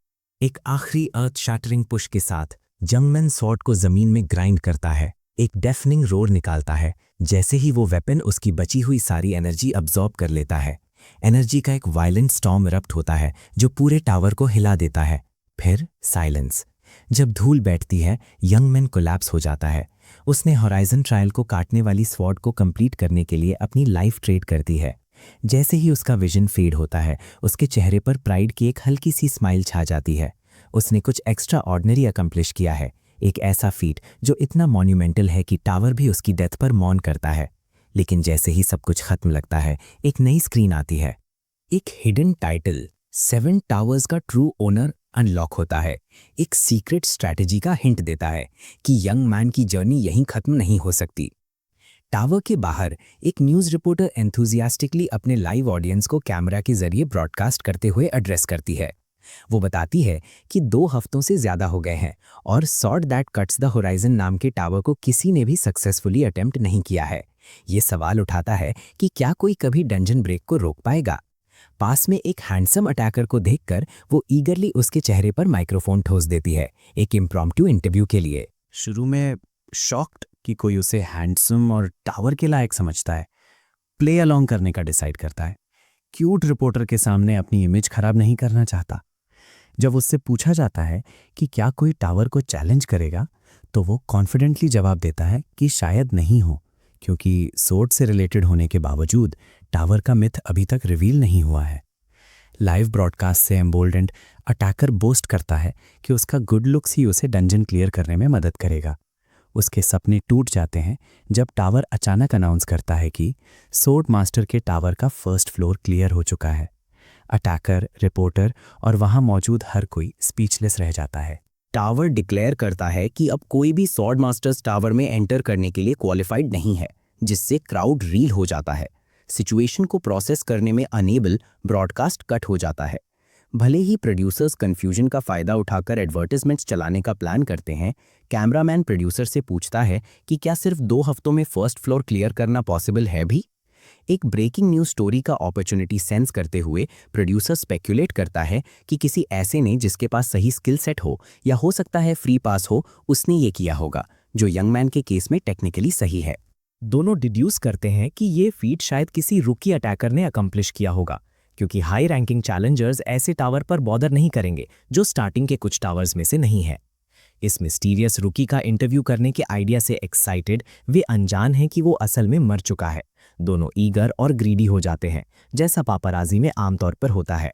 Speaker 3: एक आखिरी अर्थ शैटरिंग पुश के साथ यंगमैन सॉर्ड को जमीन में ग्राइंड करता है, एक डेफनिंग रोर निकालता है। जैसे ही वो वेपन उसकी बची हुई सारी एनर्जी अब्जॉर्ब कर लेता है, एनर्जी का एक वायलेंट स्टॉर्म इरप्ट होता है जो पूरे टावर को हिला देता है। फिर साइलेंस। जब धूल बैठती है, यंगमैन कोलैप्स हो जाता है। उसने होराइजन ट्रायल को काटने वाली स्वॉर्ड को कंप्लीट करने के लिए अपनी लाइफ ट्रेड कर दी है। जैसे ही उसका विजन फेड होता है, उसके चेहरे पर प्राइड की एक हल्की सी स्माइल छा जाती है। उसने कुछ एक्स्ट्रा ऑर्डिनरी अकम्प्लिश किया है, एक ऐसा फीट जो इतना मॉन्यूमेंटल है कि टावर भी उसकी डेथ पर मौन करता है। लेकिन जैसे ही सब कुछ खत्म लगता है, एक नई स्क्रीन आती है। एक हिडन टाइटल 7 टावर्स का ट्रू ओनर अनलॉक होता है। एक सीक्रेट स्ट्रैटेजी का हिंट देता है कि यंग मैन की जर्नी यहीं खत्म नहीं हो सकती। टावर के बाहर एक न्यूज़ रिपोर्टर एंथुजियास्टिकली अपने लाइव ऑडियंस को कैमरा के जरिए ब्रॉडकास्ट करते हुए एड्रेस करती है। वो बताती है कि 2 हफ्तों से ज़्यादा हो गए हैं और sword that cuts the horizon नाम के टावर को किसी ने भी सक्सेसफुली अटेम्प्ट नहीं किया है। ये सवाल उठाता है कि क्या कोई कभी डंजन ब्रेक को रोक पाएगा। पास में एक हैंडसम अटैकर को देखकर वो ईगरली उसके चेहरे पर माइक्रोफोन ठोस देती है, एक इम्प्रॉम्प्टू इंटरव्यू के लिए।
Speaker 4: शुरू में शॉक्ड कि कोई उसे हैंडसम और टावर के लायक समझता है, प्ले अलोंग करने का डिसाइड करता है। क्यूट रिपोर्टर के सामने अपनी इमेज खराब नहीं करना चाहता। जब उससे पूछा जाता है कि क्या कोई टावर को चैलेंज करेगा, तो वो कॉन्फिडेंटली जवाब देता है कि शायद नहीं हो, क्योंकि सोर्ड से रिलेटेड होने के बावजूद टावर का मिथ अभी तक रिवील नहीं हुआ है। लाइव ब्रॉडकास्ट से एम्बोल्डेंड अटैकर बोस्ट करता है कि उसका गुड लुक्स ही उसे डंजन क्लियर करने में मदद करेगा। उसके सपने टूट जाते हैं जब टावर अचानक अनाउंस करता है कि सोर्ड मास्टर के टावर का फर्स्ट फ्लोर क्लियर हो चुका है। अटैकर, रिपोर्टर और वहां मौजूद हर कोई स्पीचलेस रह जाता है।
Speaker 1: टावर डिक्लेयर करता है कि अब कोई भी सॉर्ड मास्टर्स टावर में एंटर करने के लिए क्वालिफाइड नहीं है, जिससे क्राउड रील हो जाता है। सिचुएशन को प्रोसेस करने में अनेबल ब्रॉडकास्ट कट हो जाता है। भले ही प्रोड्यूसर्स कंफ्यूजन का फायदा उठाकर एडवर्टाइजमेंट्स चलाने का प्लान करते हैं, कैमरामैन प्रोड्यूसर से पूछता है कि क्या सिर्फ 2 हफ्तों में फर्स्ट फ्लोर क्लियर करना पॉसिबल है भी। एक ब्रेकिंग न्यूज स्टोरी का अपॉर्चुनिटी सेंस करते हुए प्रोड्यूसर स्पेक्युलेट करता है कि किसी ऐसे ने जिसके पास सही स्किल सेट हो या हो सकता है फ्री पास हो, उसने ये किया होगा, जो यंग मैन के केस में टेक्निकली सही है।
Speaker 2: दोनों डिड्यूस करते हैं कि ये फीट शायद किसी रुकी अटैकर ने अकम्प्लिश किया होगा, क्योंकि हाई रैंकिंग चैलेंजर्स ऐसे टावर पर बॉदर नहीं करेंगे जो स्टार्टिंग के कुछ टावर्स में से नहीं है। इस मिस्टीरियस रुकी का इंटरव्यू करने के आइडिया से एक्साइटेड वे अनजान हैं कि वो असल में मर चुका है। दोनों ईगर और ग्रीडी हो जाते हैं, जैसा पापाराजी में आमतौर पर होता है।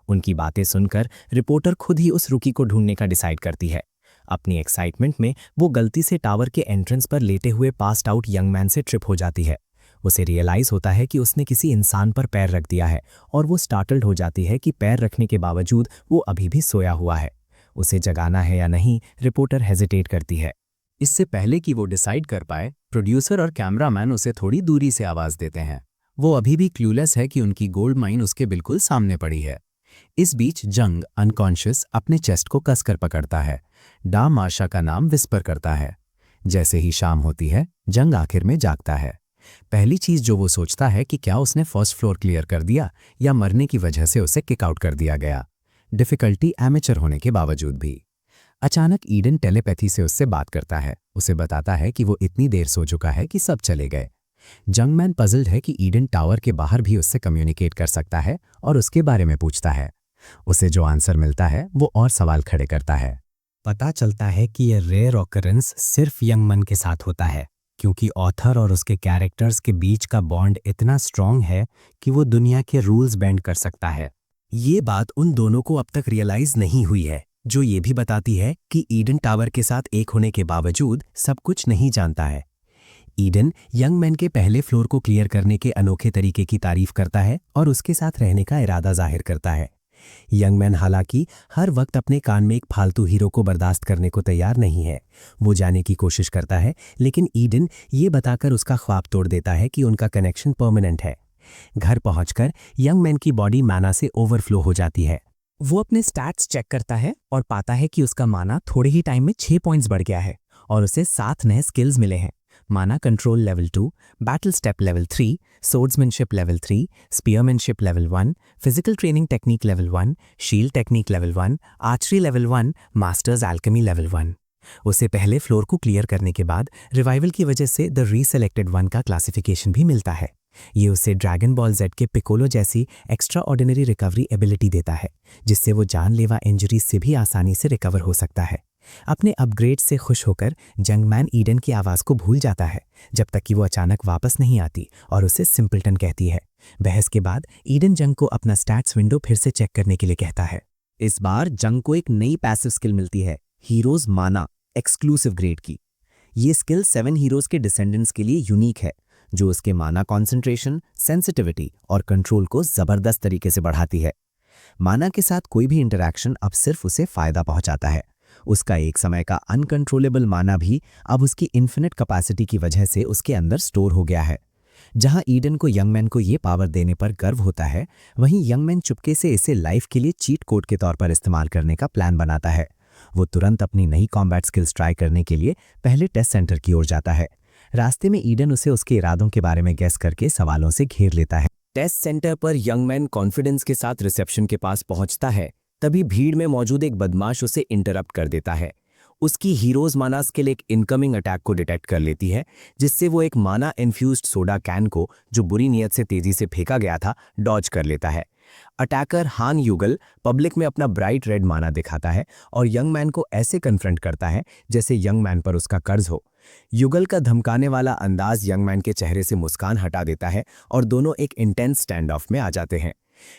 Speaker 2: उनकी बातें सुनकर रिपोर्टर खुद ही उस रुकी को ढूंढने का डिसाइड करती है। अपनी एक्साइटमेंट में वो गलती से टावर के एंट्रेंस पर लेटे हुए पास्ड आउट यंग मैन से ट्रिप हो जाती है। उसे रियलाइज होता है कि उसने किसी इंसान पर पैर रख दिया है और वो स्टार्टल्ड हो जाती है कि पैर रखने के बावजूद वो अभी भी सोया हुआ है। उसे जगाना है या नहीं, रिपोर्टर हेजिटेट करती है।
Speaker 3: इससे पहले कि वो डिसाइड कर पाए, प्रोड्यूसर और कैमरामैन उसे थोड़ी दूरी से आवाज देते हैं। वो अभी भी क्लूलेस है कि उनकी गोल्ड माइन उसके बिल्कुल सामने पड़ी है। इस बीच जंग अनकॉन्शियस अपने चेस्ट को कसकर पकड़ता है। डा मार्शा का नाम विस्पर करता है। जैसे ही शाम होती है, जंग आखिर में जागता है। पहली चीज जो वो सोचता है कि क्या उसने फर्स्ट फ्लोर क्लियर कर दिया या मरने की वजह से उसे किक आउट कर दिया गया, डिफिकल्टी एमेचर होने के बावजूद भी। अचानक ईडन टेलीपैथी से उससे बात करता है। उसे बताता है कि वो इतनी देर सो चुका है कि सब चले गए। जंगमैन पजल्ड है कि ईडन टावर के बाहर भी उससे कम्युनिकेट कर सकता है और उसके बारे में पूछता है। उसे जो आंसर मिलता है वो और सवाल खड़े करता है।
Speaker 4: पता चलता है कि यह रेयर ऑकरेंस सिर्फ यंग मैन के साथ होता है, क्योंकि ऑथर और उसके कैरेक्टर्स के बीच का बॉन्ड इतना स्ट्रॉन्ग है कि वो दुनिया के रूल्स बेंड कर सकता है। ये बात उन दोनों को अब तक रियलाइज नहीं हुई है, जो ये भी बताती है कि ईडन टावर के साथ एक होने के बावजूद सब कुछ नहीं जानता है। ईडन यंग मैन के पहले फ्लोर को क्लियर करने के अनोखे तरीके की तारीफ करता है और उसके साथ रहने का इरादा जाहिर करता है। यंग मैन हालांकि हर वक्त अपने कान में एक फालतू हीरो को बर्दाश्त करने को तैयार नहीं है। वो जाने की कोशिश करता है, लेकिन ईडन ये बताकर उसका ख्वाब तोड़ देता है कि उनका कनेक्शन परमानेंट है। घर पहुंचकर यंग मैन की बॉडी माना से ओवरफ्लो हो जाती है।
Speaker 2: वो अपने स्टैट्स चेक करता है और पाता है कि उसका माना थोड़े ही टाइम में 6 पॉइंट्स बढ़ गया है और उसे 7 नए स्किल्स मिले हैं। Mana control level 2, battle step level 3, swordsmanship level 3, spearmanship level 1, physical training technique level 1, shield technique level 1, archery level 1, master's alchemy level 1। उसे पहले फ्लोर को क्लियर करने के बाद रिवाइवल की वजह से द रीसेलेक्टेड 1 का क्लासिफिकेशन भी मिलता है। ये उसे ड्रैगन बॉल जेड के पिकोलो जैसी एक्स्ट्रा ऑर्डिनरी रिकवरी एबिलिटी देता है, जिससे वो जानलेवा इंजरीज से भी आसानी से रिकवर हो सकता है। अपने अपग्रेड से खुश होकर जंगमैन ईडन की आवाज़ को भूल जाता है, जब तक कि वो अचानक वापस नहीं आती और उसे सिंपल्टन कहती है। बहस के बाद ईडन जंग को अपना स्टैट्स विंडो फिर से चेक करने के लिए कहता है।
Speaker 1: इस बार जंग को एक नई पैसिव स्किल मिलती है, हीरोज माना, एक्सक्लूसिव ग्रेड की। ये स्किल 7 हीरोज के डिसेंडेंट्स के लिए यूनिक है, जो उसके माना कॉन्सेंट्रेशन, सेंसिटिविटी और कंट्रोल को जबरदस्त तरीके से बढ़ाती है। माना के साथ कोई भी इंटरैक्शन अब सिर्फ उसे फायदा पहुंचाता है। उसका एक समय का अनकंट्रोलेबल माना भी अब उसकी इन्फिनिट कैपेसिटी की वजह से उसके अंदर स्टोर हो गया है। जहां ईडन को यंग मैन को ये पावर देने पर गर्व होता है, वहीं यंग मैन चुपके से इसे लाइफ के लिए चीट कोड के तौर पर इस्तेमाल करने का प्लान बनाता है। वो तुरंत अपनी नई कॉम्बैट स्किल्स ट्राई करने के लिए पहले टेस्ट सेंटर की ओर जाता है। रास्ते में ईडन उसे उसके इरादों के बारे में गेस करके सवालों से घेर लेता है। टेस्ट सेंटर पर यंग मैन कॉन्फिडेंस के साथ रिसेप्शन के पास पहुंचता है, तभी भीड़ में मौजूद एक बदमाश उसे इंटरप्ट कर देता है। उसकी हीरोज माना स्किल एक इनकमिंग अटैक को डिटेक्ट कर लेती है, जिससे वो एक माना इन्फ्यूज्ड सोडा कैन को, जो बुरी नीयत से तेजी से फेंका गया था, डॉज कर लेता है। अटैकर हान युगल पब्लिक में अपना ब्राइट रेड माना दिखाता है और यंग मैन को ऐसे कन्फ्रंट करता है जैसे यंग मैन पर उसका कर्ज हो। युगल का धमकाने वाला अंदाज यंग मैन के चेहरे से मुस्कान हटा देता है और दोनों एक इंटेंस स्टैंड ऑफ में आ जाते हैं।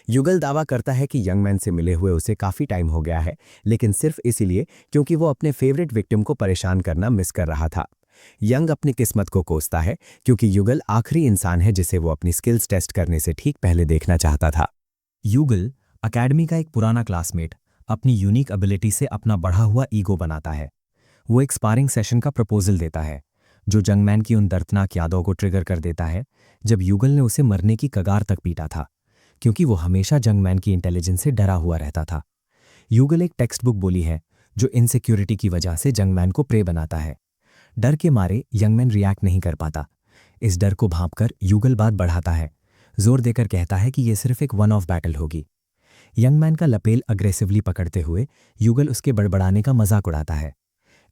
Speaker 1: युगल दावा करता है कि यंग मैन से मिले हुए उसे काफी टाइम हो गया है, लेकिन सिर्फ इसीलिए क्योंकि वो अपने फेवरेट विक्टिम को परेशान करना मिस कर रहा था। यंग अपनी किस्मत को कोसता है, क्योंकि युगल आखिरी इंसान है जिसे वो अपनी स्किल्स टेस्ट करने से ठीक पहले देखना चाहता था।
Speaker 3: युगल, अकेडमी का एक पुराना क्लासमेट, अपनी यूनिक एबिलिटी से अपना बढ़ा हुआ ईगो बनाता है। वो एक स्पारिंग सेशन का प्रपोजल देता है, जो जंगमैन की उन दर्दनाक यादों को ट्रिगर कर देता है जब युगल ने उसे मरने की कगार तक पीटा था। क्योंकि वो हमेशा जंगमैन की इंटेलिजेंस से डरा हुआ रहता था। यूगल एक टेक्स्ट बुक बोली है जो इनसिक्योरिटी की वजह से जंगमैन को प्रे बनाता है। डर के मारे यंगमैन रिएक्ट नहीं कर पाता। इस डर को भांपकर यूगल बात बढ़ाता है, जोर देकर कहता है कि यह सिर्फ एक वन ऑफ बैटल होगी। यंगमैन का लपेल अग्रेसिवली पकड़ते हुए यूगल उसके बड़बड़ाने का मजाक उड़ाता है।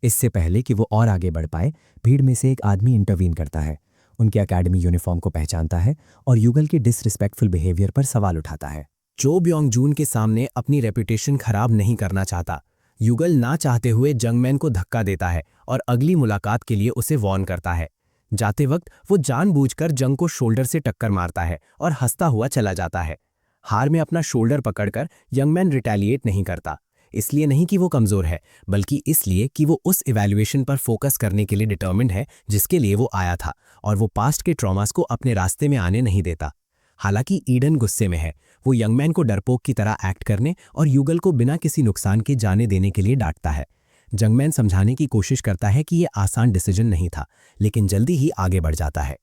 Speaker 3: इससे पहले कि वो और आगे बढ़ पाए, भीड़ में से एक आदमी इंटरवीन करता है, उनके एकेडमी यूनिफॉर्म को पहचानता है और यूगल के डिसरिस्पेक्टफुल बिहेवियर पर सवाल उठाता है।
Speaker 4: चो ब्योंग जून के सामने अपनी रेपुटेशन खराब नहीं करना चाहता। युगल ना चाहते हुए जंगमैन को धक्का देता है और अगली मुलाकात के लिए उसे वॉर्न करता है। जाते वक्त वो जानबूझकर जंग को शोल्डर से टक्कर मारता है और हंसता हुआ चला जाता है। हार में अपना शोल्डर पकड़कर यंगमैन रिटेलिएट नहीं करता, इसलिए नहीं कि वो कमजोर है, बल्कि इसलिए कि वो उस इवैल्यूएशन पर फोकस करने के लिए डिटर्मिन्ड है जिसके लिए वो आया था, और वो पास्ट के ट्रॉमास को अपने रास्ते में आने नहीं देता। हालांकि ईडन गुस्से में है, वो यंगमैन को डरपोक की तरह एक्ट करने और युगल को बिना किसी नुकसान के जाने देने के लिए डांटता है। जंगमैन समझाने की कोशिश करता है कि यह आसान डिसीजन नहीं था, लेकिन जल्दी ही आगे बढ़ जाता है।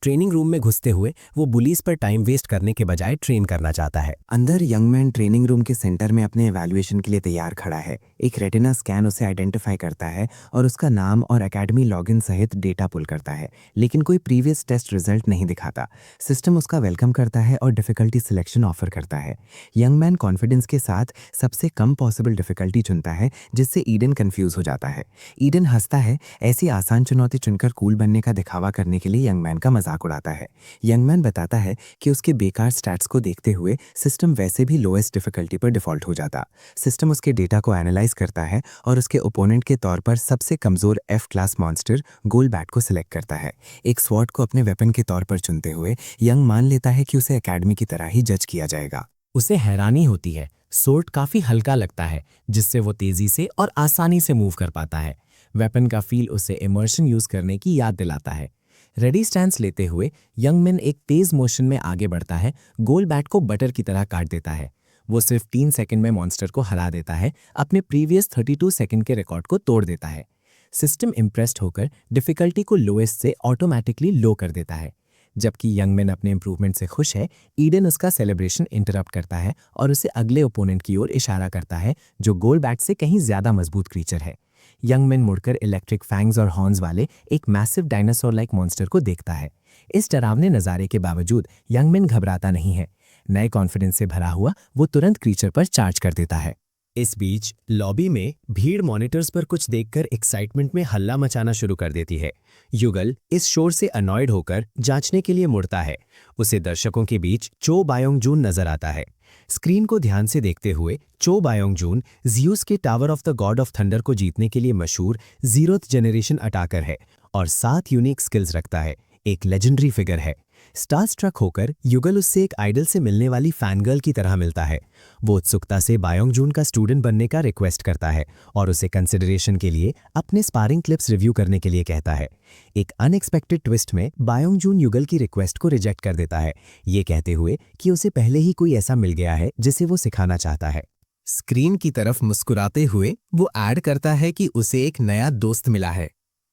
Speaker 4: ट्रेनिंग रूम में घुसते हुए वो बुलीज पर टाइम वेस्ट करने के बजाय ट्रेन करना चाहता है।
Speaker 2: अंदर यंगमैन ट्रेनिंग रूम के सेंटर में अपने इवैल्यूएशन के लिए तैयार खड़ा है। एक रेटिना स्कैन उसे आइडेंटिफाई करता है और उसका नाम और एकेडमी लॉगिन सहित डेटा पुल करता है, लेकिन कोई प्रीवियस टेस्ट रिजल्ट नहीं दिखाता। सिस्टम उसका वेलकम करता है और डिफिकल्टी सिलेक्शन ऑफर करता है। यंगमैन कॉन्फिडेंस के साथ सबसे कम पॉसिबल डिफिकल्टी चुनता है, जिससे ईडन कंफ्यूज हो जाता है। ईडन हंसता है, ऐसी आसान चुनौती चुनकर कूल बनने का दिखावा करने के लिए यंगमैन का मजाक उड़ाता है। यंगमैन बताता है कि उसके बेकार स्टैट्स को देखते हुए सिस्टम वैसे भी लोएस्ट डिफिकल्टी पर डिफॉल्ट हो जाता। सिस्टम उसके डेटा को एनालाइज करता है और उसके ओपोनेंट के तौर पर सबसे कमजोर एफ क्लास मॉन्स्टर गोल बैट को सिलेक्ट करता है। एक स्वॉर्ड को अपने वेपन के तौर पर चुनते हुए यंग मान लेता है कि उसे एकेडमी की तरह ही जज किया जाएगा।
Speaker 1: उसे हैरानी होती है, सोर्ड काफी हल्का लगता है, जिससे वो तेजी से और आसानी से मूव कर पाता है। वेपन का फील उसे इमर्शन यूज करने की याद दिलाता है। रेडी स्टैंस लेते हुए यंगमैन एक तेज मोशन में आगे बढ़ता है, गोल बैट को बटर की तरह काट देता है। वो सिर्फ 3 सेकंड में मॉन्स्टर को हरा देता है, अपने प्रीवियस 32 सेकंड के रिकॉर्ड को तोड़ देता है। सिस्टम इम्प्रेस्ड होकर डिफिकल्टी को लोएस्ट से ऑटोमेटिकली लो कर देता है। जबकि यंगमैन अपने इंप्रूवमेंट से खुश है, ईडन उसका सेलिब्रेशन इंटरप्ट करता है और उसे अगले ओपोनेंट की ओर इशारा करता है, जो गोल बैट से कहीं ज्यादा मजबूत क्रीचर है। यंगमैन मुड़कर इलेक्ट्रिक फैंग्स और हॉर्न्स वाले एक मैसिव डायनासोर लाइक मॉन्स्टर को देखता है। इस डरावने नज़ारे के बावजूद यंगमैन घबराता नहीं है। नए कॉन्फिडेंस से भरा हुआ वो तुरंत क्रीचर पर चार्ज कर देता है।
Speaker 4: इस बीच लॉबी में भीड़ मॉनिटर्स पर कुछ देखकर एक्साइटमेंट में हल्ला मचाना शुरू कर देती है। युगल इस शोर से अनॉयड होकर जांचने के लिए मुड़ता है। उसे दर्शकों के बीच चो बायोंग जून नजर आता है। स्क्रीन को ध्यान से देखते हुए चो बायोंग जून ज़्यूस के tower of the God of thunder को जीतने के लिए मशहूर 0th जनरेशन अटाकर है और 7 यूनिक स्किल्स रखता है। एक लेजेंडरी फिगर है। स्टार स्ट्रक होकर युगल उससे एक आइडल से मिलने वाली फैन गर्ल की तरह मिलता है। वो उत्सुकता से बायोंग जून का स्टूडेंट बनने का रिक्वेस्ट करता है और उसे कंसिडरेशन के लिए अपने स्पारिंग क्लिप्स रिव्यू करने के लिए कहता है। एक अनएक्सपेक्टेड ट्विस्ट में बायोंग जून युगल की रिक्वेस्ट को रिजेक्ट कर देता है, ये कहते हुए कि उसे पहले ही कोई ऐसा मिल गया है जिसे वो सिखाना चाहता है। स्क्रीन की तरफ मुस्कुराते हुए वो ऐड करता है कि उसे एक नया दोस्त मिला है।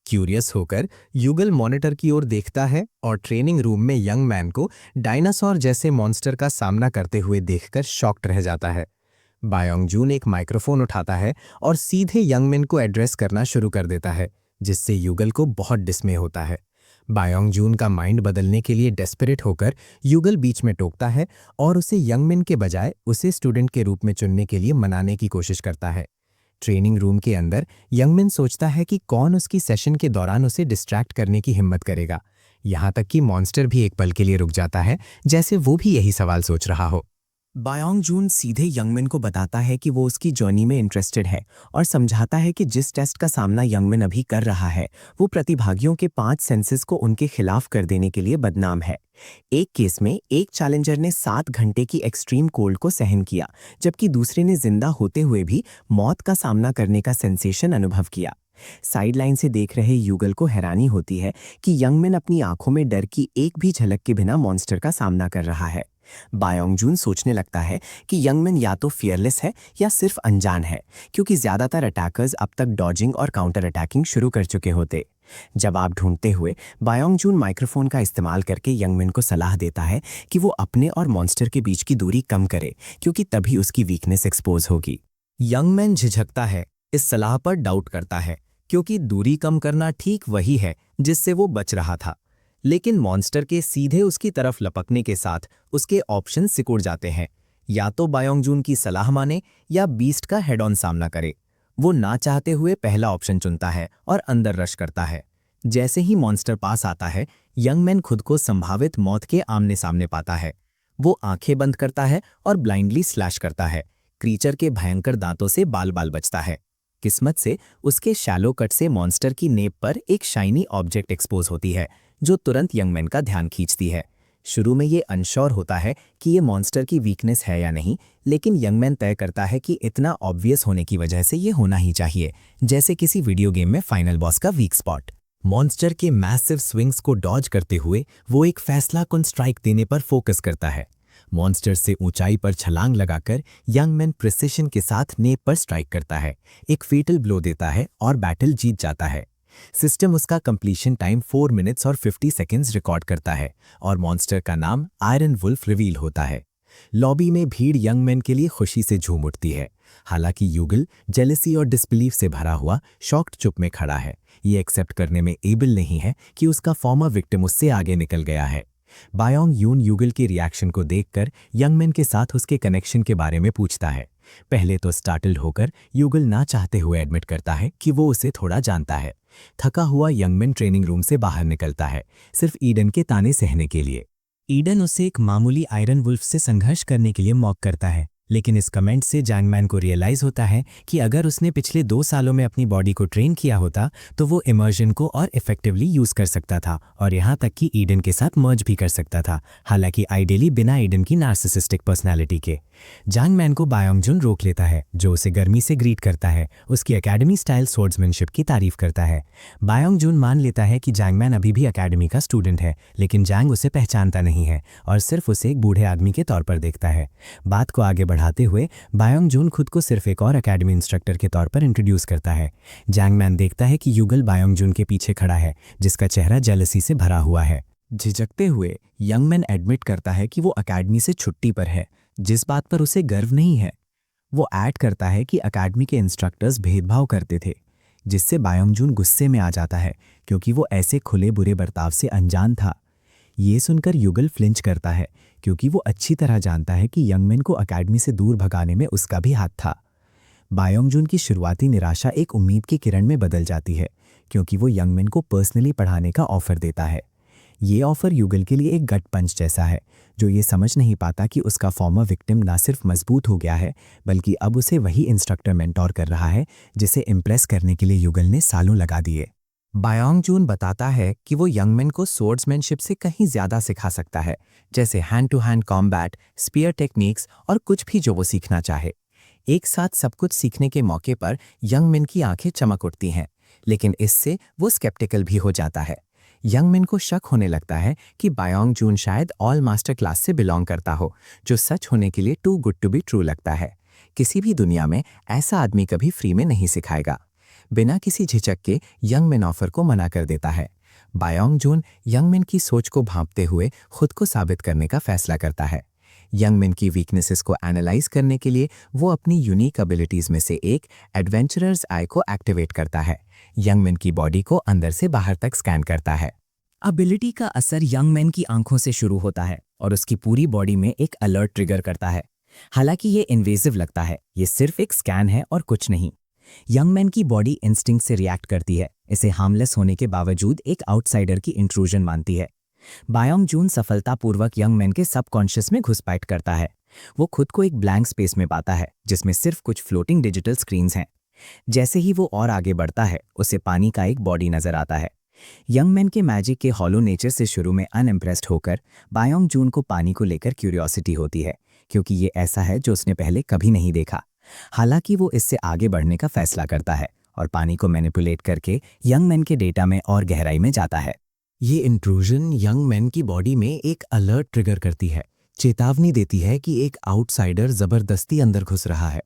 Speaker 4: क्यूरियस होकर युगल मॉनिटर की ओर देखता है और ट्रेनिंग रूम में यंग मैन को डायनासोर जैसे मॉन्स्टर का सामना करते हुए देखकर शॉक्ड रह जाता है। बायोंग जून एक माइक्रोफोन उठाता है और सीधे यंग मैन को एड्रेस करना शुरू कर देता है, जिससे युगल को बहुत डिस्मे होता है। बायोंग जून का माइंड बदलने के लिए डेस्परेट होकर युगल बीच में टोकता है और उसे यंग मैन के बजाय उसे स्टूडेंट के रूप में चुनने के लिए मनाने की कोशिश करता है। ट्रेनिंग रूम के अंदर यंगमैन सोचता है कि कौन उसकी सेशन के दौरान उसे डिस्ट्रैक्ट करने की हिम्मत करेगा। यहाँ तक कि मॉन्स्टर भी एक पल के लिए रुक जाता है, जैसे वो भी यही सवाल सोच रहा हो।
Speaker 2: बायोंग जून सीधे यंगमैन को बताता है कि वो उसकी जर्नी में इंटरेस्टेड है और समझाता है कि जिस टेस्ट का सामना यंगमैन अभी कर रहा है वो प्रतिभागियों के 5 सेंसेस को उनके खिलाफ कर देने के लिए बदनाम है। एक केस में एक चैलेंजर ने 7 घंटे की एक्सट्रीम कोल्ड को सहन किया, जबकि दूसरे ने जिंदा होते हुए भी मौत का सामना करने का सेंसेशन अनुभव किया। साइडलाइन से देख रहे युगल को हैरानी होती है कि यंगमैन अपनी आंखों में डर की एक भी झलक के बिना मॉन्स्टर का सामना कर रहा है।
Speaker 1: बायोंग जून सोचने लगता है कि यंगमैन या तो फियरलेस है या सिर्फ अनजान है, क्योंकि ज्यादातर अटैकर्स अब तक डॉजिंग और काउंटर अटैकिंग शुरू कर चुके होते। जवाब ढूंढते हुए बायोंग जून माइक्रोफोन का इस्तेमाल करके यंगमैन को सलाह देता है कि वो अपने और मॉन्स्टर के बीच की दूरी कम करे, क्योंकि तभी उसकी वीकनेस एक्सपोज होगी।
Speaker 2: यंगमैन झिझकता है, इस सलाह पर डाउट करता है, क्योंकि दूरी कम करना ठीक वही है जिससे वो बच रहा था। लेकिन मॉन्स्टर के सीधे उसकी तरफ लपकने के साथ उसके ऑप्शन सिकुड़ जाते हैं। या तो बायोंग जून की सलाह माने या बीस्ट का हेड ऑन सामना करे। वो ना चाहते हुए पहला ऑप्शन चुनता है और अंदर रश करता है। जैसे ही मॉन्स्टर पास आता है, यंगमैन खुद को संभावित मौत के आमने सामने पाता है। वो आंखें बंद करता है और ब्लाइंडली स्लैश करता है। क्रीचर के भयंकर दांतों से बाल बाल बचता है। किस्मत से उसके शैलो कट से मॉन्स्टर की नेप पर एक शाइनी ऑब्जेक्ट एक्सपोज होती है, जो तुरंत यंगमैन का ध्यान खींचती है। शुरू में ये अनश्योर होता है कि ये मॉन्स्टर की वीकनेस है या नहीं, लेकिन यंगमैन तय करता है कि इतना ऑब्वियस होने की वजह से ये होना ही चाहिए, जैसे किसी वीडियो गेम में फाइनल बॉस का वीक स्पॉट। मॉन्स्टर के मैसिव स्विंग्स को डॉज करते हुए वो एक फैसलाकुन स्ट्राइक देने पर फोकस करता है। मॉन्स्टर से ऊंचाई पर छलांग लगाकर यंगमैन प्रिसिशन के साथ नेप पर स्ट्राइक करता है, एक फेटल ब्लो देता है और बैटल जीत जाता है। सिस्टम उसका कंप्लीशन टाइम 4 मिनट्स और 50 सेकेंड्स रिकॉर्ड करता है और मॉन्स्टर का नाम आयरन वुल्फ रिवील होता है। लॉबी में भीड़ यंगमैन के लिए खुशी से झूम उठती है। हालांकि युगल जेलसी और डिसबिलीफ से भरा हुआ शॉक्ड चुप में खड़ा है। ये एक्सेप्ट करने में एबल नहीं है कि उसका फॉर्मर विक्टिम उससे आगे निकल गया है। बायोंग यून युगल के रिएक्शन को देखकर यंगमैन के साथ उसके कनेक्शन के बारे में पूछता है। पहले तो स्टार्टल्ड होकर युगल ना चाहते हुए एडमिट करता है कि वो उसे थोड़ा जानता है। थका हुआ यंगमैन ट्रेनिंग रूम से बाहर निकलता है, सिर्फ ईडन के ताने सहने के लिए।
Speaker 3: ईडन उसे एक मामूली आयरन वुल्फ से संघर्ष करने के लिए मॉक करता है, लेकिन इस कमेंट से जैंगमैन को रियलाइज होता है कि अगर उसने पिछले 2 सालों में अपनी बॉडी को ट्रेन किया होता तो वो इमर्जन को और इफेक्टिवली यूज कर सकता था और यहाँ तक कि ईडन के साथ मर्ज भी कर सकता था, हालांकि आइडियली बिना ईडन की नार्सिसिस्टिक पर्सनैलिटी के। जैंगमैन को बायोंग जून रोक लेता है, जो उसे गर्मी से ग्रीट करता है, उसकी एकेडमी स्टाइल स्वॉर्ड्समैनशिप की तारीफ करता है। बायोंग जून मान लेता है कि जैंगमैन अभी भी एकेडमी का स्टूडेंट है, लेकिन जैंग उसे पहचानता नहीं है और सिर्फ उसे एक बूढ़े आदमी के तौर पर देखता है। बात को आगे बढ़ाते हुए बायोंग जून खुद को सिर्फ एक और एकेडमी इंस्ट्रक्टर के तौर पर इंट्रोड्यूस करता है। जैंगमैन देखता है कि युगल बायोंग जून के पीछे खड़ा है, जिसका चेहरा जेलसी से भरा हुआ है। झिझकते हुए यंगमैन एडमिट करता है कि वो एकेडमी से छुट्टी पर है, जिस बात पर उसे गर्व नहीं है। वो ऐड करता है कि एकेडमी के इंस्ट्रक्टर्स भेदभाव करते थे, जिससे बायोंग जून गुस्से में आ जाता है, क्योंकि वो ऐसे खुले बुरे बर्ताव से अनजान था। ये सुनकर युगल फ्लिंच करता है, क्योंकि वो अच्छी तरह जानता है कि यंगमैन को एकेडमी से दूर भगाने में उसका भी हाथ था। बायोंग जून की शुरुआती निराशा एक उम्मीद की किरण में बदल जाती है, क्योंकि वो यंगमैन को पर्सनली पढ़ाने का ऑफर देता है। ये ऑफर युगल के लिए एक गट पंच जैसा है, जो ये समझ नहीं पाता कि उसका फॉर्मर विक्टिम ना सिर्फ मजबूत हो गया है, बल्कि अब उसे वही इंस्ट्रक्टर मेंटोर कर रहा है जिसे इम्प्रेस करने के लिए युगल ने सालों लगा दिए। बायोंग जून बताता है कि वो यंगमैन को स्वॉर्ड्समैनशिप से कहीं ज्यादा सिखा सकता है, जैसे hand to hand combat, spear techniques और कुछ भी जो वो सीखना चाहे। एक साथ सब कुछ सीखने के मौके पर यंगमैन की आंखें चमक उठती हैं, लेकिन इससे वो स्केप्टिकल भी हो जाता है। यंगमैन को शक होने लगता है कि बायोंग जून शायद ऑल मास्टर क्लास से बिलोंग करता हो, जो सच होने के लिए too good to be true लगता है। किसी भी दुनिया में ऐसा आदमी कभी फ्री में नहीं सिखाएगा। बिना किसी झिझक के यंगमैन ऑफर को मना कर देता है। बायोंग जून यंगमैन की सोच को भांपते हुए खुद को साबित करने का फैसला करता है। यंगमैन की वीकनेसेस को एनालाइज करने के लिए वो अपनी यूनिक एबिलिटीज में से एक एडवेंचरर्स आई को एक्टिवेट करता है। यंगमैन की बॉडी को अंदर से बाहर तक स्कैन करता है।
Speaker 2: एबिलिटी का असर यंगमैन की आंखों से शुरू होता है और उसकी पूरी बॉडी में एक अलर्ट ट्रिगर करता है। हालांकि ये इन्वेजिव लगता है, ये सिर्फ एक स्कैन है और कुछ नहीं। यंगमैन की बॉडी इंस्टिंक्ट से रिएक्ट करती है, इसे हार्मलेस होने के बावजूद एक आउटसाइडर की इंट्रूजन मानती है। बायोंग जून सफलतापूर्वक यंगमैन के सबकॉन्शियस में घुसपैठ करता है। वो खुद को एक ब्लैंक स्पेस में पाता है, जिसमें सिर्फ कुछ फ्लोटिंग डिजिटल स्क्रीन्स हैं। जैसे ही वो और आगे बढ़ता है, उसे पानी का एक बॉडी नजर आता है। यंगमैन के मैजिक के हॉलो नेचर से शुरू में अनइम्प्रेस्ड होकर बायोंग जून को पानी को लेकर क्यूरियोसिटी होती है, क्योंकि ये ऐसा है जो उसने पहले कभी नहीं देखा। हालांकि वो इससे आगे बढ़ने का फैसला करता है और पानी को मैनिपुलेट करके यंगमैन के डेटा में और गहराई में जाता है।
Speaker 4: ये इंट्रूजन यंगमैन की बॉडी में एक अलर्ट ट्रिगर करती है,
Speaker 3: चेतावनी देती है कि एक आउटसाइडर जबरदस्ती अंदर घुस रहा है।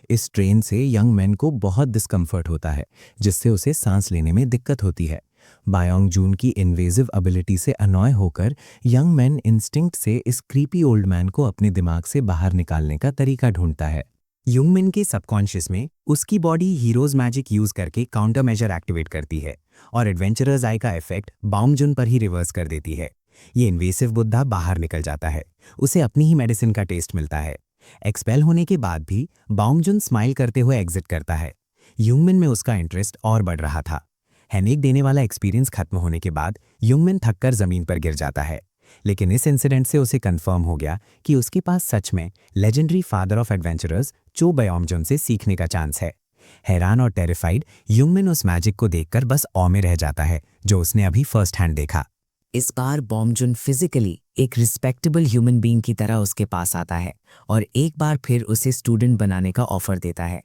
Speaker 3: इस ट्रेन से यंग मैन को बहुत डिस्कम्फर्ट होता है, जिससे उसे सांस लेने में दिक्कत होती है। बायोंग जून की इन्वेजिव एबिलिटी से अनॉय होकर यंग मैन इंस्टिंक्ट से इस क्रीपी ओल्ड मैन को अपने दिमाग से बाहर निकालने का तरीका ढूंढता है।
Speaker 2: युंगमिन के सबकॉन्शियस में उसकी बॉडी हीरोज मैजिक यूज करके काउंटर मेजर एक्टिवेट करती है और एडवेंचरर्स आई का इफेक्ट बाओंगजुन पर ही रिवर्स कर देती है। ये इन्वेसिव बुद्धा बाहर निकल जाता है, उसे अपनी ही मेडिसिन का टेस्ट मिलता है। एक्सपेल होने के बाद भी बाओंगजुन स्माइल करते हुए एग्जिट करता है। युंगमिन में उसका इंटरेस्ट और बढ़ रहा था। हेनेक देने वाला एक्सपीरियंस खत्म होने के बाद युंगमिन थककर जमीन पर गिर जाता है, लेकिन इस इंसिडेंट से उसे कंफर्म हो गया कि उसके पास सच में लेजेंडरी फादर ऑफ एडवेंचरर्स चो बाओंगजुन से सीखने का चांस है। हैरान और टेरिफाइड युंगमिन उस मैजिक को देखकर बस ऑ में रह जाता है जो उसने अभी फर्स्ट हैंड देखा।
Speaker 5: इस बार बाओंगजुन फिजिकली एक रिस्पेक्टेबल ह्यूमन बीइंग की तरह उसके पास आता है और एक बार फिर उसे स्टूडेंट बनाने का ऑफर देता है।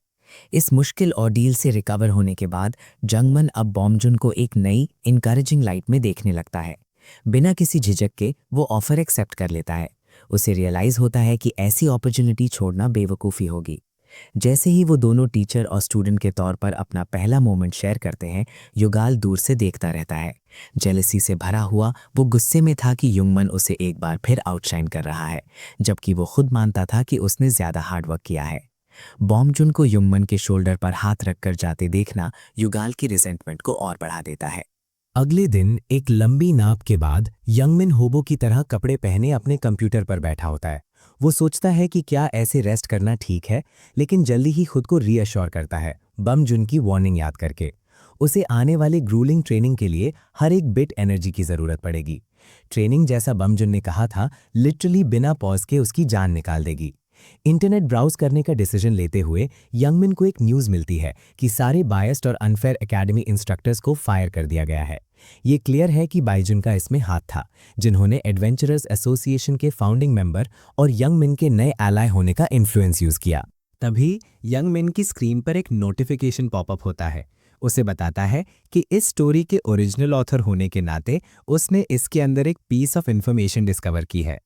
Speaker 5: इस मुश्किल ऑर्डील से रिकवर होने के बाद जंगमन अब बाओंगजुन को एक नई इनकरेजिंग लाइट में देखने लगता है। बिना किसी झिझक के वो ऑफर एक्सेप्ट कर लेता है। उसे रियलाइज होता है कि ऐसी अपॉर्चुनिटी छोड़ना बेवकूफ़ी होगी। जैसे ही वो दोनों टीचर और स्टूडेंट के तौर पर अपना पहला मोमेंट शेयर करते हैं, युगाल दूर से देखता रहता है। जेलसी से भरा हुआ वो गुस्से में था कि युंगमन उसे एक बार फिर आउटशाइन कर रहा है, जबकि वो खुद मानता था कि उसने ज़्यादा हार्डवर्क किया है। बाओंगजुन को युंगमन के शोल्डर पर हाथ रखकर जाते देखना युगाल की रिजेंटमेंट को और बढ़ा देता है।
Speaker 1: अगले दिन एक लंबी नाप के बाद यंगमिन होबो की तरह कपड़े पहने अपने कंप्यूटर पर बैठा होता है। वो सोचता है कि क्या ऐसे रेस्ट करना ठीक है, लेकिन जल्दी ही खुद को रीअश्योर करता है बाओंगजुन की वार्निंग याद करके। उसे आने वाले ग्रूलिंग ट्रेनिंग के लिए हर एक बिट एनर्जी की ज़रूरत पड़ेगी। ट्रेनिंग, जैसा बाओंगजुन ने कहा था, लिटरली बिना पॉज के उसकी जान निकाल देगी। इंटरनेट ब्राउज करने का डिसीजन लेते हुए यंगमिन को एक न्यूज़ मिलती है कि सारे बायस्ड और अनफेयर एकेडमी इंस्ट्रक्टर्स को फायर कर दिया गया है। ये क्लियर है कि बाइजुन का इसमें हाथ था, जिन्होंने एडवेंचरर्स एसोसिएशन के फाउंडिंग मेंबर और यंगमिन के नए एलाय होने का इन्फ्लुएंस यूज किया।
Speaker 4: तभी यंगमिन की स्क्रीन पर एक नोटिफिकेशन पॉपअप होता है। उसे बताता है कि इस स्टोरी के ओरिजिनल ऑथर होने के नाते उसने इसके अंदर एक पीस ऑफ इंफॉर्मेशन डिस्कवर की है।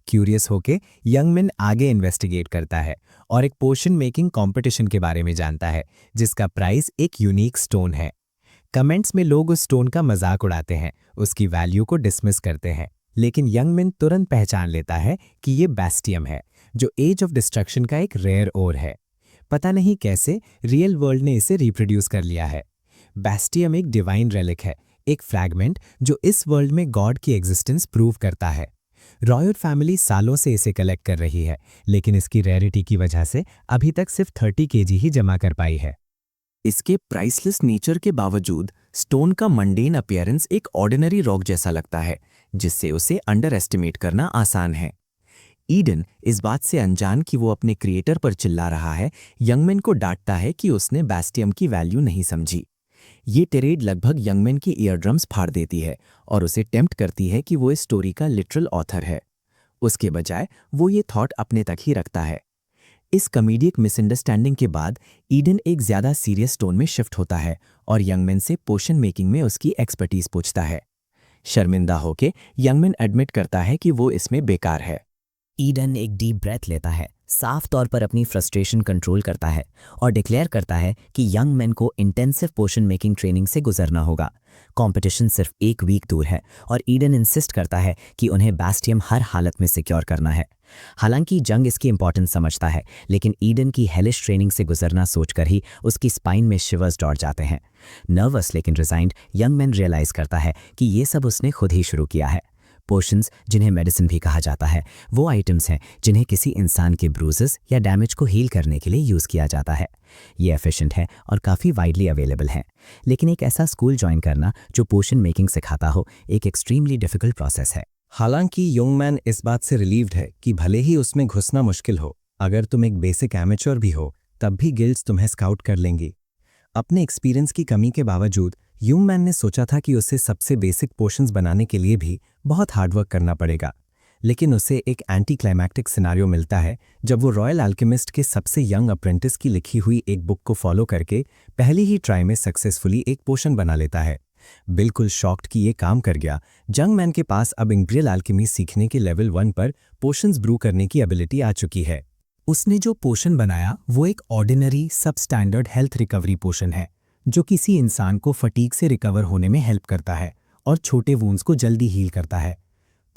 Speaker 4: क्यूरियस होके यंगमिन आगे इन्वेस्टिगेट करता है और एक पोशन मेकिंग कंपटीशन के बारे में जानता है, जिसका प्राइस एक यूनिक स्टोन है। कमेंट्स में लोग उस स्टोन का मजाक उड़ाते हैं, उसकी वैल्यू को डिसमिस करते हैं, लेकिन यंगमिन तुरंत पहचान लेता है कि ये बैस्टियम है, जो एज ऑफ डिस्ट्रक्शन का एक रेयर ओर है। पता नहीं कैसे रियल वर्ल्ड ने इसे रिप्रोड्यूस कर लिया है। बैस्टियम एक डिवाइन रेलिक है, एक फ्रैगमेंट जो इस वर्ल्ड में गॉड की एग्जिस्टेंस प्रूव करता है। रॉयल फैमिली सालों से इसे कलेक्ट कर रही है, लेकिन इसकी रेयरिटी की वजह से अभी तक सिर्फ 30 केजी ही जमा कर पाई है।
Speaker 2: इसके प्राइसलेस नेचर के बावजूद स्टोन का मंडेन अपीयरेंस एक ऑर्डिनरी रॉक जैसा लगता है, जिससे उसे अंडर एस्टिमेट करना आसान है। ईडन इस बात से अनजान कि वो अपने क्रिएटर पर चिल्ला रहा है, यंगमिन को डांटता है कि उसने बैस्टियम की वैल्यू नहीं समझी। ये टेरेड लगभग यंगमिन की ईयरड्रम्स फाड़ देती है और उसे टेम्प्ट करती है कि वो इस स्टोरी का लिटरल ऑथर है। उसके बजाय वो ये थॉट अपने तक ही रखता है। इस कॉमेडिक मिसअंडरस्टैंडिंग के बाद ईडन एक ज़्यादा सीरियस टोन में शिफ्ट होता है और यंगमिन से पोशन मेकिंग में उसकी एक्सपर्टीज पूछता है। शर्मिंदा होके यंगमिन एडमिट करता है कि वो इसमें बेकार है।
Speaker 5: ईडन एक डीप ब्रेथ लेता है, साफ तौर पर अपनी फ्रस्ट्रेशन कंट्रोल करता है और डिक्लेयर करता है कि यंग मैन को इंटेंसिव पोशन मेकिंग ट्रेनिंग से गुजरना होगा। कंपटीशन सिर्फ 1 वीक दूर है और ईडन इंसिस्ट करता है कि उन्हें बैस्टियम हर हालत में सिक्योर करना है। हालांकि जंग इसकी इंपॉर्टेंस समझता है, लेकिन ईडन की हेलिश ट्रेनिंग से गुजरना सोचकर ही उसकी स्पाइन में शिवर्स दौड़ जाते हैं। नर्वस लेकिन रिजाइंड यंग मैन रियलाइज करता है कि ये सब उसने खुद ही शुरू किया है। पोशंस, जिन्हें मेडिसिन भी कहा जाता है, वो आइटम्स हैं जिन्हें किसी इंसान के ब्रूजेस या डैमेज को हील करने के लिए यूज़ किया जाता है। ये एफिशिएंट है और काफ़ी वाइडली अवेलेबल हैं, लेकिन एक ऐसा स्कूल ज्वाइन करना जो पोशन मेकिंग सिखाता हो एक एक्सट्रीमली डिफिकल्ट प्रोसेस है।
Speaker 3: हालांकि यंगमैन इस बात से रिलीव्ड है कि भले ही उसमें घुसना मुश्किल हो, अगर तुम एक बेसिक एमेच्योर भी हो, तब भी गिल्ड्स तुम्हें स्काउट कर लेंगी। अपने एक्सपीरियंस की कमी के बावजूद यंगमैन ने सोचा था कि उसे सबसे बेसिक पोशंस बनाने के लिए भी बहुत हार्डवर्क करना पड़ेगा, लेकिन उसे एक एंटी क्लाइमैक्टिक सिनारियो मिलता है जब वो रॉयल अल्केमिस्ट के सबसे यंग अप्रेंटिस की लिखी हुई एक बुक को फॉलो करके पहली ही ट्राई में सक्सेसफुली एक पोशन बना लेता है, बिल्कुल शॉक्ड कि ये काम कर गया, जंग मैन के पास अब इंग्रियल अल्केमी सीखने के लेवल 1 पर पोशंस ब्रू करने की एबिलिटी आ चुकी है।
Speaker 4: उसने जो पोशन बनाया वो एक ऑर्डिनरी सब स्टैंडर्ड हेल्थ रिकवरी पोशन है, जो किसी इंसान को फटीग से रिकवर होने में हेल्प करता है और छोटे वूंड्स को जल्दी हील करता है।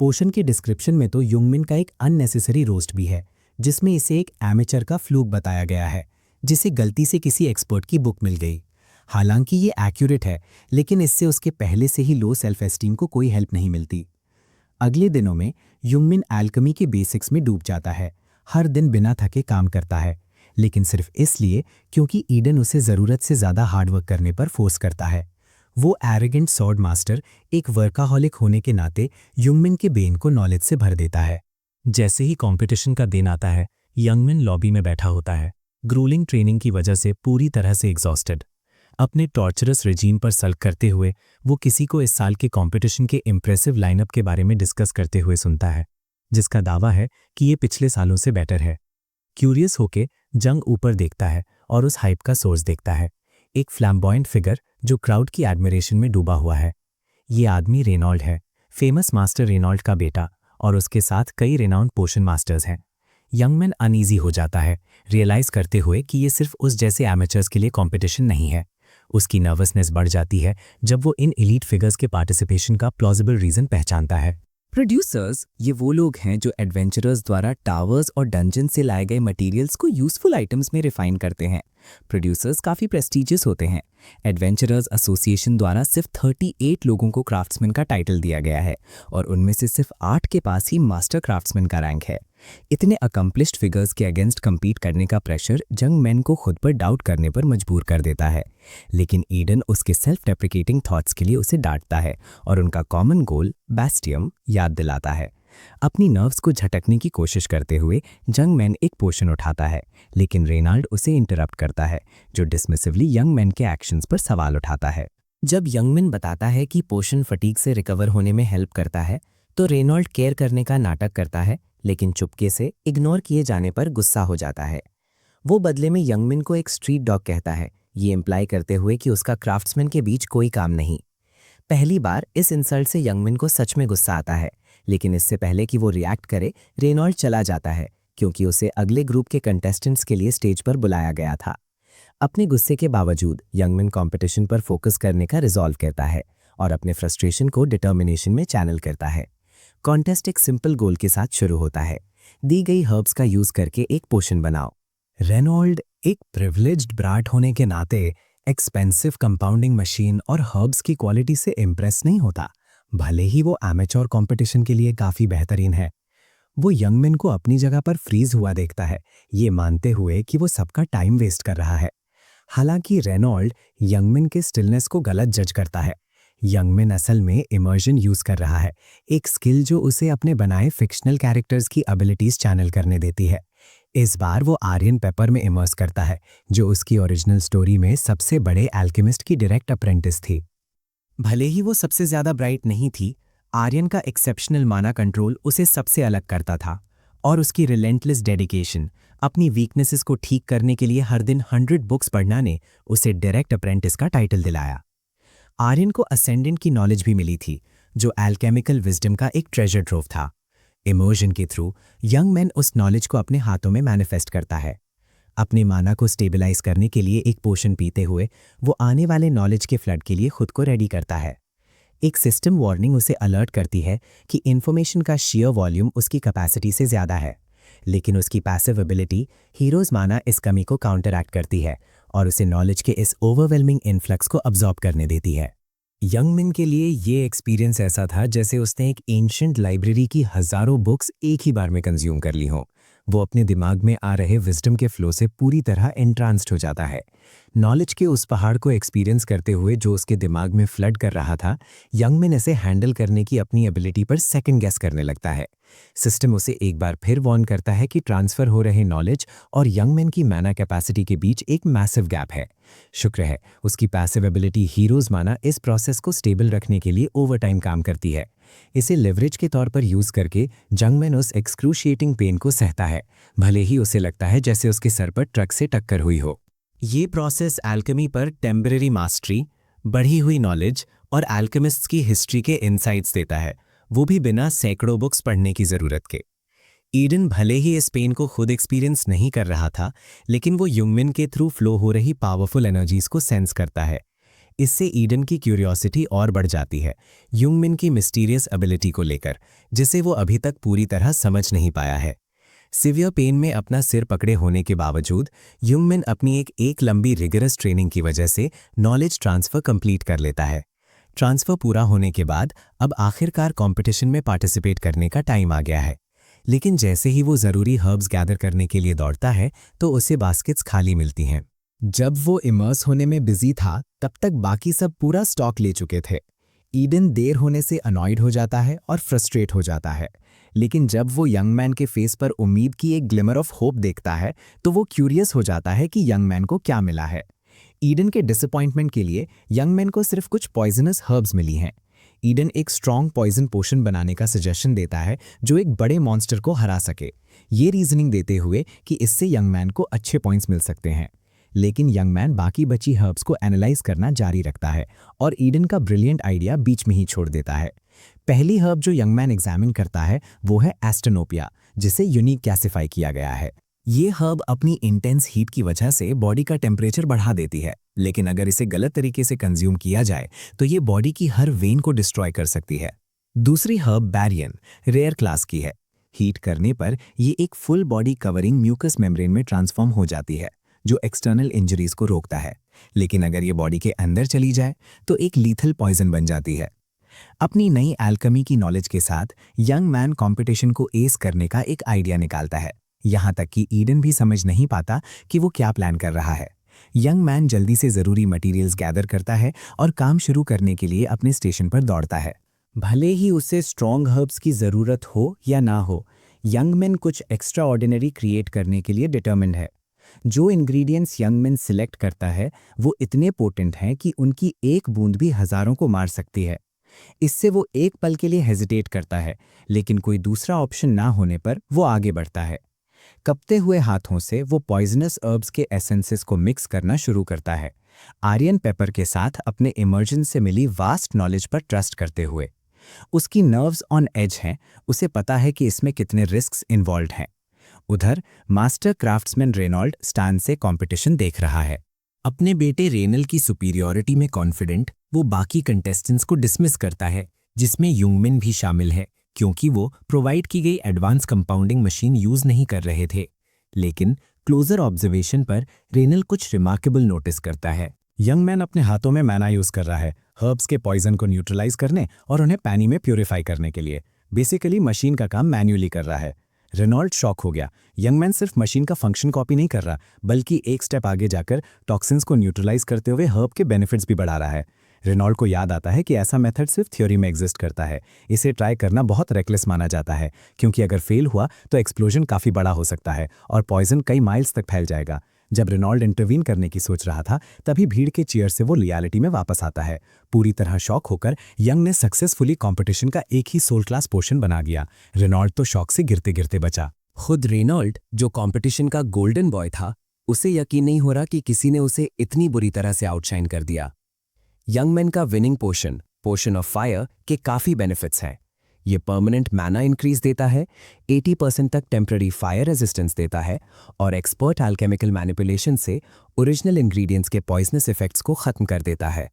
Speaker 4: पोशन के डिस्क्रिप्शन में तो युंगमिन का एक अननेसेसरी रोस्ट भी है, जिसमें इसे एक एमेचर का फ्लूक बताया गया है, जिसे गलती से किसी एक्सपर्ट की बुक मिल गई। हालांकि ये एक्यूरेट है, लेकिन इससे उसके पहले से ही लो सेल्फ एस्टीम को कोई हेल्प नहीं मिलती। अगले दिनों में युंगमिन एल्केमी के बेसिक्स में डूब जाता है, हर दिन बिना थके काम करता है, लेकिन सिर्फ इसलिए क्योंकि ईडन उसे ज़रूरत से ज़्यादा हार्डवर्क करने पर फोर्स करता है। वो एरोगेंट सॉर्ड मास्टर एक वर्काहॉलिक होने के नाते युंगमिन के ब्रेन को नॉलेज से भर देता है।
Speaker 1: जैसे ही कंपटीशन का दिन आता है, यंगमिन लॉबी में बैठा होता है, ग्रूलिंग ट्रेनिंग की वजह से पूरी तरह से एग्जॉस्टेड। अपने टॉर्चरस रिजीम पर सल्क करते हुए वो किसी को इस साल के कंपटीशन के इम्प्रेसिव लाइनअप के बारे में डिस्कस करते हुए सुनता है, जिसका दावा है कि ये पिछले सालों से बेटर है। क्यूरियस होके जंग ऊपर देखता है और उस हाइप का सोर्स देखता है, एक फ्लैम्बॉयंट फिगर जो क्राउड की एडमिरेशन में डूबा हुआ है। ये आदमी रेनॉल्ड है, फेमस मास्टर रेनॉल्ड का बेटा, और उसके साथ कई रेनाउंड पोशन मास्टर्स हैं। यंगमैन अनईजी हो जाता है, रियलाइज करते हुए कि ये सिर्फ उस जैसे एमेचर्स के लिए कंपटीशन नहीं है। उसकी नर्वसनेस बढ़ जाती है जब वो इन एलीट फिगर्स के पार्टिसिपेशन का प्लॉजिबल रीजन पहचानता है।
Speaker 2: प्रोड्यूसर्स ये वो लोग हैं जो एडवेंचरर्स द्वारा टावर्स और डंजन से लाए गए मटेरियल्स को यूजफुल आइटम्स में रिफाइन करते हैं। प्रोड्यूसर्स काफ़ी प्रेस्टिजियस होते हैं। एडवेंचरर्स एसोसिएशन द्वारा सिर्फ 38 लोगों को क्राफ्ट्समैन का टाइटल दिया गया है और उनमें से सिर्फ 8 के पास ही मास्टर क्राफ्ट्समैन का रैंक है। इतने अकम्प्लिश्ड फिगर्स के अगेंस्ट compete करने का प्रेशर जंग मैन को खुद पर डाउट करने पर मजबूर कर देता है, लेकिन ईडन उसके सेल्फ डेप्रिकेटिंग थॉट्स के लिए उसे डांटता है और उनका कॉमन गोल बैस्टियम याद दिलाता है। अपनी नर्व्स को झटकने की कोशिश करते हुए जंग मैन एक पोशन उठाता है, लेकिन रेनाल्ड उसे इंटरप्ट करता है, जो डिसमिसिवली यंग मैन के एक्शंस पर सवाल उठाता है।
Speaker 5: जब यंगमिन बताता है कि पोशन फटीग से रिकवर होने में हेल्प करता है, तो रेनॉल्ड केयर करने का नाटक करता है, लेकिन चुपके से इग्नोर किए जाने पर गुस्सा हो जाता है। वो बदले में यंगमिन को एक स्ट्रीट डॉग कहता है, ये इम्प्लाई करते हुए कि उसका क्राफ्ट्समैन के बीच कोई काम नहीं। पहली बार इस इंसल्ट से यंगमिन को सच में गुस्सा आता है, लेकिन इससे पहले कि वो रिएक्ट करे, रेनॉल्ड चला जाता है क्योंकि उसे अगले ग्रुप के कंटेस्टेंट्स के लिए स्टेज पर बुलाया गया था। अपने गुस्से के बावजूद यंगमिन कंपटीशन पर फोकस करने का रिजॉल्व करता है और अपने फ्रस्ट्रेशन को डिटर्मिनेशन में चैनल करता है। कॉन्टेस्ट एक सिंपल गोल के साथ शुरू होता है, दी गई हर्ब्स का यूज करके एक पोशन बनाओ।
Speaker 3: रेनॉल्ड एक प्रिविलेज्ड ब्राट होने के नाते एक्सपेंसिव कंपाउंडिंग मशीन और हर्ब्स की क्वालिटी से इम्प्रेस नहीं होता, भले ही वो एमेच्योर कंपटीशन के लिए काफ़ी बेहतरीन है। वो यंगमैन को अपनी जगह पर फ्रीज हुआ देखता है, ये मानते हुए कि वो सबका टाइम वेस्ट कर रहा है। हालांकि रेनॉल्ड यंगमैन के स्टिलनेस को गलत जज करता है। यंगमैन असल में इमर्जन यूज कर रहा है, एक स्किल जो उसे अपने बनाए फिक्शनल कैरेक्टर्स की एबिलिटीज चैनल करने देती है। इस बार वो आर्यन पेपर में इमर्स करता है, जो उसकी ओरिजिनल स्टोरी में सबसे बड़े एल्केमिस्ट की डायरेक्ट अप्रेंटिस थी।
Speaker 4: भले ही वो सबसे ज्यादा ब्राइट नहीं थी, आर्यन का एक्सेप्शनल माना कंट्रोल उसे सबसे अलग करता था, और उसकी रिलेंटलेस डेडिकेशन अपनी वीकनेसेस को ठीक करने के लिए हर दिन 100 बुक्स पढ़ना ने उसे डायरेक्ट अप्रेंटिस का टाइटल दिलाया। आर्यन को असेंडेंट की नॉलेज भी मिली थी, जो एल्केमिकल विजडम का एक ट्रेजर ट्रोव था। इमोशन के थ्रू यंग मैन उस नॉलेज को अपने हाथों में मैनिफेस्ट करता है। अपने माना को स्टेबलाइज करने के लिए एक पोशन पीते हुए वो आने वाले नॉलेज के फ्लड के लिए खुद को रेडी करता है। एक सिस्टम वार्निंग उसे अलर्ट करती है कि इन्फॉर्मेशन का शेयर वॉल्यूम उसकी कैपेसिटी से ज़्यादा है, लेकिन उसकी पैसिव एबिलिटी हीरोज माना इस कमी को काउंटरएक्ट करती है और उसे नॉलेज के इस ओवरवेलमिंग इन्फ्लक्स को अब्जॉर्ब करने देती है।
Speaker 3: यंगमिन के लिए ये एक्सपीरियंस ऐसा था जैसे उसने एक एंशिएंट लाइब्रेरी की हजारों बुक्स एक ही बार में कंज्यूम कर ली हों। वो अपने दिमाग में आ रहे विजडम के फ्लो से पूरी तरह एंट्रांस्ड हो जाता है। नॉलेज के उस पहाड़ को एक्सपीरियंस करते हुए जो उसके दिमाग में फ्लड कर रहा था, यंगमैन इसे हैंडल करने की अपनी एबिलिटी पर सेकंड गेस करने लगता है। सिस्टम उसे एक बार फिर वार्न करता है कि ट्रांसफर हो रहे नॉलेज और यंगमैन की माना कैपेसिटी के बीच एक मैसिव गैप है। शुक्र है उसकी पैसिव एबिलिटी हीरोज माना इस प्रोसेस को स्टेबल रखने के लिए ओवरटाइम काम करती है। इसे लेवरेज के तौर पर यूज करके यंगमैन उस एक्सक्रूशिएटिंग पेन को सहता है, भले ही उसे लगता है जैसे उसके सर पर ट्रक से टक्कर हुई हो।
Speaker 1: ये प्रोसेस एल्केमी पर टेम्पररी मास्टरी, बढ़ी हुई नॉलेज और अल्केमिस्ट्स की हिस्ट्री के इनसाइट्स देता है, वो भी बिना सैकड़ों बुक्स पढ़ने की ज़रूरत के। ईडन भले ही इस पेन को खुद एक्सपीरियंस नहीं कर रहा था, लेकिन वो युंगमिन के थ्रू फ्लो हो रही पावरफुल एनर्जीज को सेंस करता है। इससे ईडन की क्यूरियोसिटी और बढ़ जाती है युंगमिन की मिस्टीरियस एबिलिटी को लेकर, जिसे वो अभी तक पूरी तरह समझ नहीं पाया है। सिवियर पेन में अपना सिर पकड़े होने के बावजूद युंगमिन अपनी एक लंबी रिगरस ट्रेनिंग की वजह से नॉलेज ट्रांसफ़र कंप्लीट कर लेता है। ट्रांसफ़र पूरा होने के बाद अब आखिरकार कंपटीशन में पार्टिसिपेट करने का टाइम आ गया है। लेकिन जैसे ही वो ज़रूरी हर्ब्स गैदर करने के लिए दौड़ता है तो उसे बास्केट्स खाली मिलती हैं।
Speaker 3: जब वो इमर्स होने में बिजी था, तब तक बाकी सब पूरा स्टॉक ले चुके थे। ईडन देर होने से अनॉयड हो जाता है और फ्रस्ट्रेट हो जाता है, लेकिन जब वो यंग मैन के फेस पर उम्मीद की एक ग्लिमर ऑफ होप देखता है तो वो क्यूरियस हो जाता है कि यंग मैन को क्या मिला है। ईडन के डिसअपॉइंटमेंट के लिए यंग मैन को सिर्फ कुछ पॉइजनस हर्ब्स मिली हैं। ईडन एक स्ट्रॉन्ग पॉइजन पोशन बनाने का सजेशन देता है जो एक बड़े मॉन्स्टर को हरा सके, ये रीजनिंग देते हुए कि इससे यंग मैन को अच्छे पॉइंट्स मिल सकते हैं। लेकिन यंग मैन बाकी बची हर्ब्स को एनालाइज करना जारी रखता है और ईडन का ब्रिलियंट आइडिया बीच में ही छोड़ देता है। पहली हर्ब जो यंग मैन एग्जामिन करता है वो है एस्टेनोपिया, जिसे यूनिक क्लासिफाई किया गया है। ये हर्ब अपनी इंटेंस हीट की वजह से बॉडी का टेम्परेचर बढ़ा देती है, लेकिन अगर इसे गलत तरीके से कंज्यूम किया जाए तो ये बॉडी की हर वेन को डिस्ट्रॉय कर सकती है। दूसरी हर्ब बैरियन रेयर क्लास की है। हीट करने पर ये एक full body covering mucus membrane में ट्रांसफॉर्म हो जाती है, जो एक्सटर्नल इंजरीज को रोकता है। लेकिन अगर ये बॉडी के अंदर चली जाए तो एक लीथल पॉइजन बन जाती है। अपनी नई एल्केमी की नॉलेज के साथ यंग मैन कंपटीशन को एस करने का एक आइडिया निकालता है, यहाँ तक कि ईडन भी समझ नहीं पाता कि वो क्या प्लान कर रहा है। यंग मैन जल्दी से ज़रूरी मटेरियल्स गैदर करता है और काम शुरू करने के लिए अपने स्टेशन पर दौड़ता है। भले ही उसे स्ट्रॉन्ग हर्ब्स की ज़रूरत हो या ना हो, यंग मैन कुछ एक्स्ट्रा ऑर्डिनरी क्रिएट करने के लिए डिटर्मिन्ड है। जो इंग्रेडिएंट्स यंग मैन सिलेक्ट करता है वो इतने पोटेंट हैं कि उनकी एक बूंद भी हज़ारों को मार सकती है। इससे वो एक पल के लिए हेजिटेट करता है, लेकिन कोई दूसरा ऑप्शन ना होने पर वो आगे बढ़ता है। कपते हुए हाथों से वो पॉइजनस हर्ब्स के एसेंसेस को मिक्स करना शुरू करता है, आर्यन पेपर के साथ अपने इमर्जेंस से मिली वास्ट नॉलेज पर ट्रस्ट करते हुए। उसकी नर्व्स ऑन एज हैं, उसे पता है कि इसमें कितने रिस्क्स इन्वॉल्व हैं। उधर मास्टर क्राफ्ट्समैन रेनॉल्ड स्टैंड से कंपटीशन देख रहा है। अपने बेटे रेनल की सुपीरियॉरिटी में कॉन्फिडेंट वो बाकी कंटेस्टेंट्स को डिसमिस करता है, जिसमें युंगमिन भी शामिल है, क्योंकि वो प्रोवाइड की गई एडवांस कंपाउंडिंग मशीन यूज नहीं कर रहे थे। लेकिन क्लोजर ऑब्जर्वेशन पर रेनल कुछ रिमार्केबल नोटिस करता है। यंग मैन अपने हाथों में मैना यूज कर रहा है हर्ब्स के पॉइजन को न्यूट्रलाइज करने और उन्हें पैनी में प्यूरिफाई करने के लिए। बेसिकली मशीन का काम मैन्युअली कर रहा है। रेनॉल्ड शॉक हो गया। यंग मैन सिर्फ मशीन का फंक्शन कॉपी नहीं कर रहा, बल्कि एक स्टेप आगे जाकर टॉक्सिन्स को न्यूट्रलाइज करते हुए हर्ब के बेनिफिट्स भी बढ़ा रहा है। रेनॉल्ड को याद आता है कि ऐसा मेथड सिर्फ थ्योरी में एग्जिस्ट करता है। इसे ट्राई करना बहुत रेकलेस माना जाता है, क्योंकि अगर फेल हुआ तो एक्सप्लोजन काफ़ी बड़ा हो सकता है और पॉइजन कई माइल्स तक फैल जाएगा। जब रेनॉल्ड इंटरवीन करने की सोच रहा था, तभी भीड़ के चीयर से वो रियलिटी में वापस आता है। पूरी तरह शॉक होकर यंग ने सक्सेसफुली कंपटीशन का एक ही सोल क्लास पोर्शन बना दिया। रेनॉल्ड तो शॉक से गिरते गिरते बचा।
Speaker 1: खुद रेनॉल्ड, जो कंपटीशन का गोल्डन बॉय था, उसे यकीन नहीं हो रहा कि किसी ने उसे इतनी बुरी तरह से आउटशाइन कर दिया। यंग मैन का विनिंग पोशन ऑफ फायर के काफ़ी बेनिफिट्स हैं। ये परमानेंट मैना इंक्रीज देता है, 80% तक टेम्पररी फायर रेजिस्टेंस देता है और एक्सपर्ट एल्केमिकल मैनिपुलेशन से ओरिजिनल इंग्रेडिएंट्स के पॉइजनस इफेक्ट्स को ख़त्म कर देता है।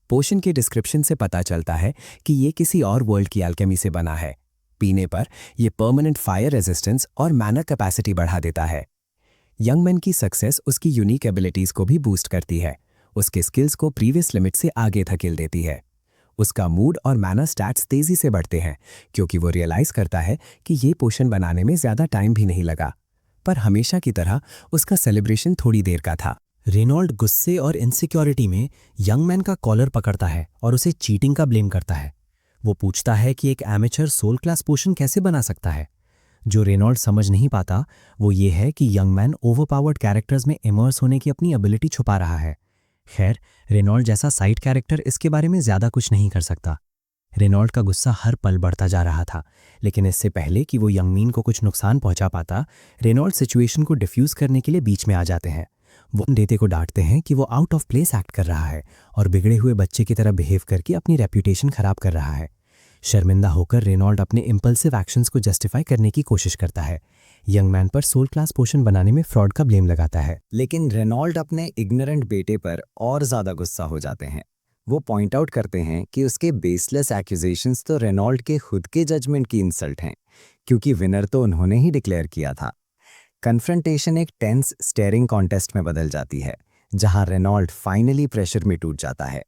Speaker 1: पोशन के डिस्क्रिप्शन से पता चलता है कि ये किसी और वर्ल्ड की एल्केमी से बना है। पीने पर यह परमानेंट फायर रेजिस्टेंस और मैना कैपेसिटी बढ़ा देता है। यंग मैन की सक्सेस उसकी यूनिक एबिलिटीज़ को भी बूस्ट करती है, उसके स्किल्स को प्रीवियस लिमिट से आगे धकेल देती है। उसका मूड और मैना स्टैट्स तेजी से बढ़ते हैं, क्योंकि वो रियलाइज करता है कि ये पोशन बनाने में ज़्यादा टाइम भी नहीं लगा। पर हमेशा की तरह उसका सेलिब्रेशन थोड़ी देर का था।
Speaker 4: रेनॉल्ड गुस्से और इनसिक्योरिटी में यंग मैन का कॉलर पकड़ता है और उसे चीटिंग का ब्लेम करता है। वो पूछता है कि एक एमेचर सोल क्लास पोशन कैसे बना सकता है। जो रेनॉल्ड समझ नहीं पाता वो ये है कि यंग मैन ओवरपावर्ड कैरेक्टर्स में इमर्स होने की अपनी एबिलिटी छुपा रहा है। खैर, रेनॉल्ड जैसा साइड कैरेक्टर इसके बारे में ज़्यादा कुछ नहीं कर सकता। रेनॉल्ड का गुस्सा हर पल बढ़ता जा रहा था, लेकिन इससे पहले कि वो यंगमीन को कुछ नुकसान पहुंचा पाता, रेनॉल्ड सिचुएशन को डिफ्यूज़ करने के लिए बीच में आ जाते हैं।
Speaker 3: वो डेटे को डांटते हैं कि वो आउट ऑफ प्लेस एक्ट कर रहा है और बिगड़े हुए बच्चे की तरह बिहेव करके अपनी रेप्यूटेशन खराब कर रहा है। शर्मिंदा होकर रेनॉल्ड अपने इम्पल्सिव एक्शंस को जस्टिफाई करने की कोशिश करता है। यंग मैन पर सोल क्लास पोशन बनाने में फ्रॉड का ब्लेम लगाता है।
Speaker 2: लेकिन रेनॉल्ड अपने इग्नोरेंट बेटे पर और ज़्यादा गुस्सा हो जाते हैं। वो पॉइंट आउट करते हैं कि उसके बेसलेस एक्यूजेशंस तो रेनॉल्ड के खुद के जजमेंट की इंसल्ट हैं, क्योंकि विनर तो उन्होंने ही डिक्लेयर किया था। कन्फ्रंटेशन एक टेंस स्टेयरिंग कॉन्टेस्ट में बदल जाती है, जहां रेनॉल्ड फाइनली प्रेशर में टूट जाता है।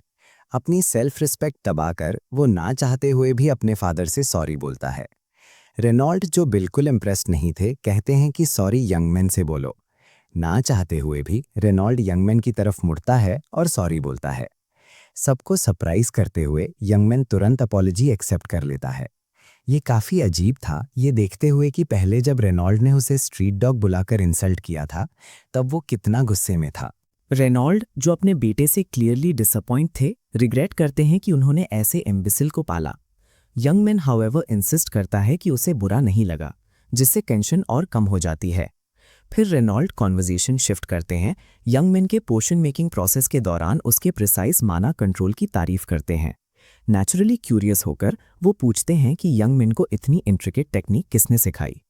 Speaker 2: अपनी सेल्फ रिस्पेक्ट दबाकर वो ना चाहते हुए भी अपने फादर से सॉरी बोलता है। रेनॉल्ड, जो बिल्कुल इम्प्रेस्ड नहीं थे, कहते हैं कि सॉरी यंग मैन से बोलो। ना चाहते हुए भी रेनॉल्ड यंग मैन की तरफ मुड़ता है और सॉरी बोलता है। सबको सरप्राइज करते हुए यंग मैन तुरंत अपॉलॉजी एक्सेप्ट कर लेता है। ये काफ़ी अजीब था, ये देखते हुए कि पहले जब रेनॉल्ड ने उसे स्ट्रीट डॉग बुलाकर इंसल्ट किया था, तब वो कितना गुस्से में था।
Speaker 5: रेनॉल्ड, जो अपने बेटे से क्लियरली डिसअपॉइंट थे, रिग्रेट करते हैं कि उन्होंने ऐसे एम्बिसिल को पाला। यंग मैन हाउएवर इंसिस्ट करता है कि उसे बुरा नहीं लगा, जिससे टेंशन और कम हो जाती है। फिर रेनॉल्ड कॉन्वर्जेशन शिफ्ट करते हैं। यंग मैन के पोशन मेकिंग प्रोसेस के दौरान उसके प्रिसाइज माना कंट्रोल की तारीफ करते हैं। नेचुरली क्यूरियस होकर वो पूछते हैं कि यंग मैन को इतनी इंट्रिकेट टेक्निक किसने सिखाई।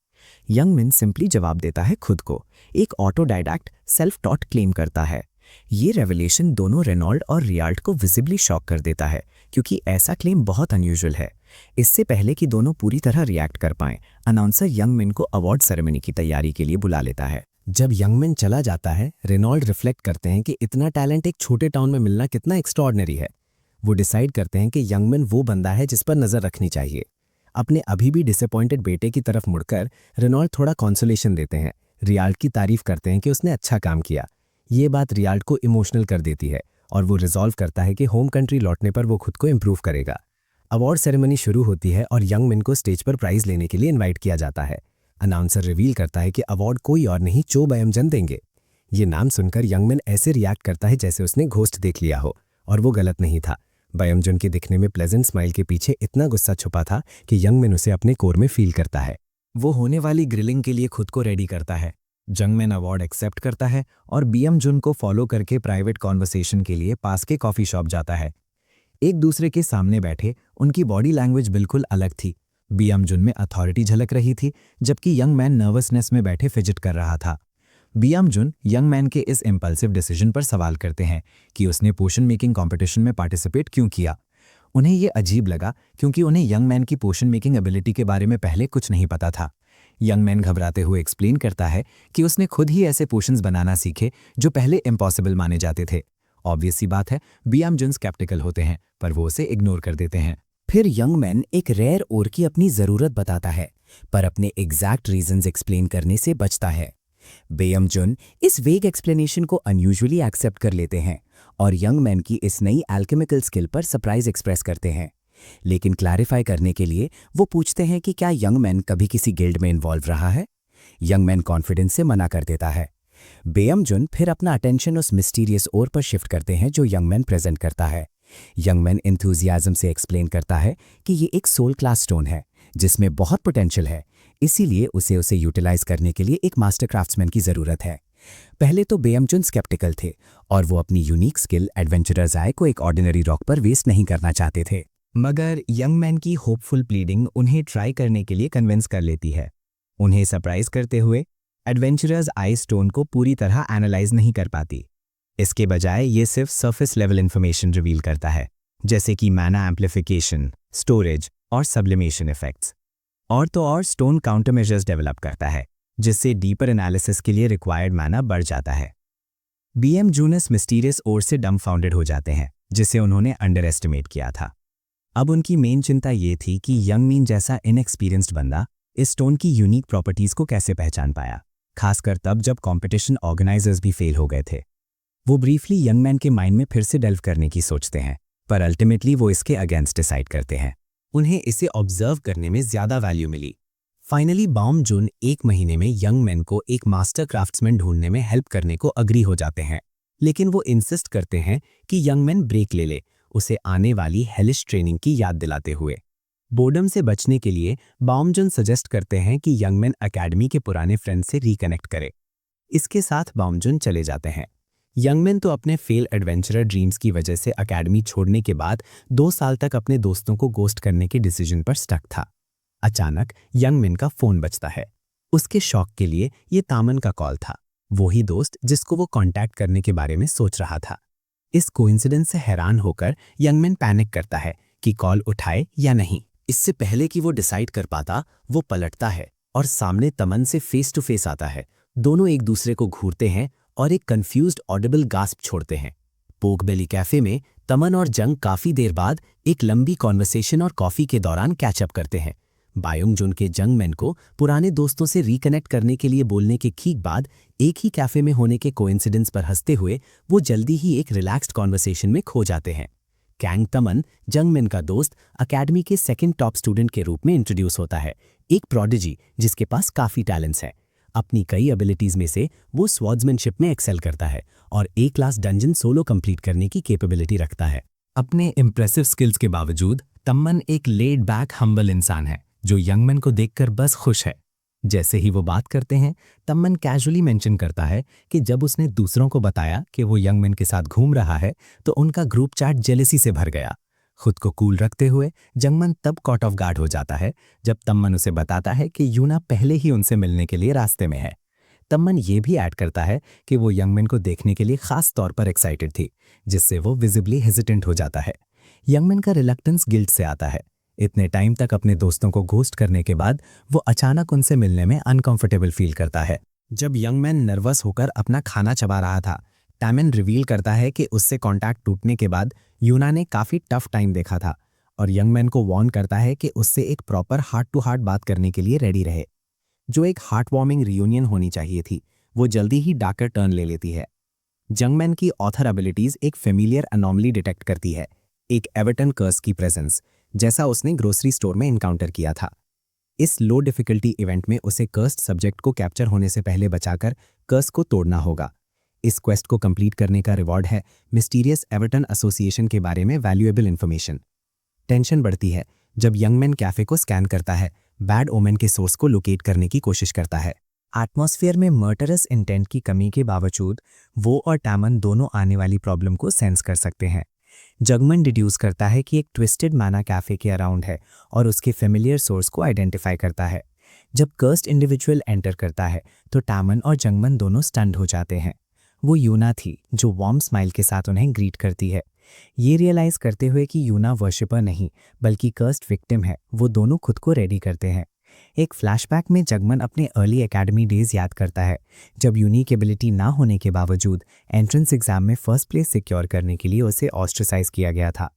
Speaker 5: यंग मैन सिंपली जवाब देता है खुद को, एक ऑटोडायडैक्ट सेल्फ टॉट क्लेम करता है। ये रेवलेशन दोनों रेनॉल्ड और रियाल्ट को विजिबली शॉक कर देता है, क्योंकि ऐसा क्लेम बहुत अनयूजुअल है। इससे पहले कि दोनों पूरी तरह रिएक्ट कर पाएं, अनाउंसर यंग मैन को अवार्ड सेरेमनी की तैयारी के लिए बुला लेता है।
Speaker 4: जब यंग मैन चला जाता है, रेनॉल्ड रिफ्लेक्ट करते हैं कि इतना टैलेंट एक छोटे टाउन में मिलना कितना एक्स्ट्रॉर्डिनरी है। वो डिसाइड करते हैं कि यंग मैन वो बंदा है जिस पर नजर रखनी चाहिए। अपने अभी भी डिसअपॉइंटेड बेटे की तरफ मुड़कर रेनॉल्ड थोड़ा कॉन्सोलेशन देते हैं। रियाल्ट की तारीफ करते हैं कि उसने अच्छा काम किया। ये बात रियाल्ट को इमोशनल कर देती है और वो रिजॉल्व करता है कि होम कंट्री लौटने पर वो खुद को इम्प्रूव करेगा। अवार्ड सेरेमनी शुरू होती है और यंग मैन को स्टेज पर प्राइज लेने के लिए इनवाइट किया जाता है। अनाउंसर रिवील करता है कि अवार्ड कोई और नहीं, चो बयमजन देंगे। ये नाम सुनकर यंग मैन ऐसे रिएक्ट करता है जैसे उसने घोस्ट देख लिया हो, और वो गलत नहीं था। बयमजन के दिखने में प्लेजेंट स्माइल के पीछे इतना गुस्सा छुपा था कि यंग मैन उसे अपने कोर में फील करता है। वो होने वाली ग्रिलिंग के लिए खुद को रेडी करता है। यंग मैन अवार्ड एक्सेप्ट करता है और बीएम जुन को फॉलो करके प्राइवेट कॉन्वर्सेशन के लिए पास के कॉफी शॉप जाता है। एक दूसरे के सामने बैठे उनकी बॉडी लैंग्वेज बिल्कुल अलग थी। बीएम जुन में अथॉरिटी झलक रही थी, जबकि यंग मैन नर्वसनेस में बैठे फिजिट कर रहा था। बीएम जुन यंग मैन के इस इम्पल्सिव डिसीजन पर सवाल करते हैं कि उसने पोशन मेकिंग कॉम्पिटिशन में पार्टिसिपेट क्यों किया। उन्हें यह अजीब लगा क्योंकि उन्हें यंग मैन की पोशन मेकिंग एबिलिटी के बारे में पहले कुछ नहीं पता था। यंग मैन घबराते हुए एक्सप्लेन करता है कि उसने खुद ही ऐसे पोशंस बनाना सीखे जो पहले इम्पॉसिबल माने जाते थे। ऑब्वियस सी बात है, बीएम जुन स्केप्टिकल होते हैं, पर वो उसे इग्नोर कर देते हैं।
Speaker 5: फिर यंग मैन एक रेयर ओर की अपनी जरूरत बताता है, पर अपने एग्जैक्ट रीजंस एक्सप्लेन करने से बचता है। बीएम जुन इस वेग एक्सप्लेनेशन को अनयूजुअली एक्सेप्ट कर लेते हैं और यंग मैन की इस नई एल्केमिकल स्किल पर सरप्राइज एक्सप्रेस करते हैं। लेकिन क्लैरिफाई करने के लिए वो पूछते हैं कि क्या यंग मैन कभी किसी गिल्ड में इन्वॉल्व रहा है। यंग मैन कॉन्फिडेंस से मना कर देता है। बीएम जुन फिर अपना अटेंशन उस मिस्टीरियस ओर पर शिफ्ट करते हैं जो यंग मैन प्रेजेंट करता है। यंग मैन एंथुजियाज्म से एक्सप्लेन करता है कि ये एक सोल क्लास स्टोन है जिसमें बहुत पोटेंशियल है, इसीलिए उसे यूटिलाइज करने के लिए एक मास्टर क्राफ्ट्समैन की जरूरत है। पहले तो बीएम जुन स्केप्टिकल थे और वो अपनी यूनिक स्किल एडवेंचरर्स आय को एक ऑर्डिनरी रॉक पर वेस्ट नहीं करना चाहते थे।
Speaker 3: मगर यंग मैन की होपफुल प्लीडिंग उन्हें ट्राई करने के लिए कन्विंस कर लेती है। उन्हें सरप्राइज करते हुए एडवेंचरर्स आई स्टोन को पूरी तरह एनालाइज नहीं कर पाती। इसके बजाय ये सिर्फ सरफेस लेवल इंफॉर्मेशन रिवील करता है, जैसे कि मैना एम्प्लीफिकेशन, स्टोरेज और सब्लिमेशन इफेक्ट्स। और तो और स्टोन काउंटर मेजर्स डेवलप करता है, जिससे डीपर एनालिसिस के लिए रिक्वायर्ड मैना बढ़ जाता है। बीएम जुन इस मिस्टीरियस ओर से डम्फाउंडेड हो जाते हैं, जिसे उन्होंने अंडर एस्टिमेट किया था। अब उनकी मेन चिंता ये थी कि यंग मीन जैसा इनएक्सपीरियंस्ड बंदा इस स्टोन की यूनिक प्रॉपर्टीज को कैसे पहचान पाया, खासकर तब जब कंपटीशन ऑर्गेनाइजर्स भी फेल हो गए थे। वो ब्रीफली यंग मैन के माइंड में फिर से डेल्व करने की सोचते हैं, पर अल्टीमेटली वो इसके अगेंस्ट डिसाइड करते हैं।
Speaker 4: उन्हें इसे ऑब्जर्व करने में ज्यादा वैल्यू मिली। फाइनली बीएम जुन 1 महीने में यंग मैन को एक मास्टर क्राफ्ट्समैन ढूंढने में हेल्प करने को अग्री हो जाते हैं, लेकिन वो इंसिस्ट करते हैं कि यंग मैन ब्रेक ले ले, उसे आने वाली हेलिश ट्रेनिंग की याद दिलाते हुए। बोर्डम से बचने के लिए बीएम जुन सजेस्ट करते हैं कि यंग मैन एकेडमी के पुराने फ्रेंड से रिकनेक्ट करे। इसके साथ बीएम जुन चले जाते हैं। यंगमैन तो अपने फेल एडवेंचरर ड्रीम्स की वजह से एकेडमी छोड़ने के बाद 2 साल तक अपने दोस्तों को गोस्ट करने के डिसीजन पर स्टक था। अचानक यंगमैन का फोन बजता है। उसके शौक के लिए ये तामन का कॉल था, वही दोस्त जिसको वो कांटेक्ट करने के बारे में सोच रहा था। इस कोइंसिडेंस से हैरान होकर यंगमैन पैनिक करता है कि कॉल उठाए या नहीं। इससे पहले कि वो डिसाइड कर पाता, वो पलटता है और सामने तमन से फेस टू फेस आता है। दोनों एक दूसरे को घूरते हैं और एक कंफ्यूज्ड ऑडिबल गास्प छोड़ते हैं। पोक बेली कैफे में तमन और जंग काफी देर बाद एक लंबी कॉन्वर्सेशन और कॉफी के दौरान कैचअप करते हैं। बायोंग जुन के जंगमैन को पुराने दोस्तों से रिकनेक्ट करने के लिए बोलने के ठीक बाद एक ही कैफे में होने के कोइंसिडेंस पर हंसते हुए वो जल्दी ही एक रिलैक्स्ड कॉन्वर्सेशन में खो जाते हैं। कैंग तमन, जंगमैन का दोस्त, एकेडमी के सेकंड टॉप स्टूडेंट के रूप में इंट्रोड्यूस होता है, एक प्रोडिजी जिसके पास काफी टैलेंट्स हैं। अपनी कई एबिलिटीज में से वो स्वॉर्ड्समैनशिप में एक्सेल करता है और A class dungeon solo complete करने की कैपेबिलिटी रखता है। अपने इंप्रेसिव स्किल्स के बावजूद तमन एक लेड बैक हम्बल इंसान है जो यंगमैन को देखकर बस खुश है। जैसे ही वो बात करते हैं, तमन कैजुअली मेंशन करता है कि जब उसने दूसरों को बताया कि वो यंगमैन के साथ घूम रहा है तो उनका ग्रुप चैट जेलसी से भर गया। खुद को कूल रखते हुए जंगमैन तब कॉट ऑफ गार्ड हो जाता है जब तमन उसे बताता है कि यूना पहले ही उनसे मिलने के लिए रास्ते में है। तमन ये भी ऐड करता है कि वो यंगमैन को देखने के लिए खास तौर पर एक्साइटेड थी, जिससे वो विजिबली हेजिटेंट हो जाता है। यंगमैन का रिलक्टेंस गिल्ट से आता है। इतने टाइम तक अपने दोस्तों को घोस्ट करने के बाद वो अचानक उनसे मिलने में अनकंफर्टेबल फील करता है। जब यंगमैन नर्वस होकर अपना खाना चबा रहा था, टैमन रिवील करता है कि उससे कांटेक्ट टूटने के बाद यूना ने काफी टफ टाइम देखा था और यंगमैन को वार्न करता है कि उससे एक प्रॉपर हार्ट टू हार्ट बात करने के लिए रेडी रहे। जो एक हार्ट वार्मिंग रियूनियन होनी चाहिए थी, वो जल्दी ही डार्कर टर्न ले लेती है। जंगमैन की ऑथर एबिलिटीज एक फेमिलियर अनॉमली डिटेक्ट करती है, एक एवर्टन कर्स की प्रेजेंस, जैसा उसने ग्रोसरी स्टोर में इनकाउंटर किया था। इस लो डिफिकल्टी इवेंट में उसे कर्स्ड सब्जेक्ट को कैप्चर होने से पहले बचाकर कर्स को तोड़ना होगा। इस क्वेस्ट को कंप्लीट करने का रिवॉर्ड है मिस्टीरियस एवर्टन एसोसिएशन के बारे में वैल्यूएबल इंफॉर्मेशन। टेंशन बढ़ती है जब यंगमैन कैफे को स्कैन करता है, बैड ओमेन के सोर्स को लोकेट करने की कोशिश करता है।
Speaker 2: एटमॉस्फेयर में मर्डरस इंटेंट की कमी के बावजूद वो और टैमन दोनों आने वाली प्रॉब्लम को सेंस कर सकते हैं। जंगमैन डिड्यूस करता है कि एक ट्विस्टेड माना कैफे के अराउंड है और उसके फेमिलियर सोर्स को आइडेंटिफाई करता है। जब कर्स्ड इंडिविजुअल एंटर करता है तो टैमन और जंगमैन दोनों स्टन्ड हो जाते हैं। वो यूना थी जो वार्म स्माइल के साथ उन्हें ग्रीट करती है। ये रियलाइज करते हुए कि यूना वर्शिपर नहीं बल्कि कर्स्ड विक्टिम है, वो दोनों खुद को रेडी करते हैं। एक फ्लैशबैक में जंगमैन अपने अर्ली एकेडमी डेज याद करता है, जब यूनिक एबिलिटी ना होने के बावजूद एंट्रेंस एग्जाम में फर्स्ट प्लेस सिक्योर करने के लिए उसे ऑस्ट्रेसाइज किया गया था।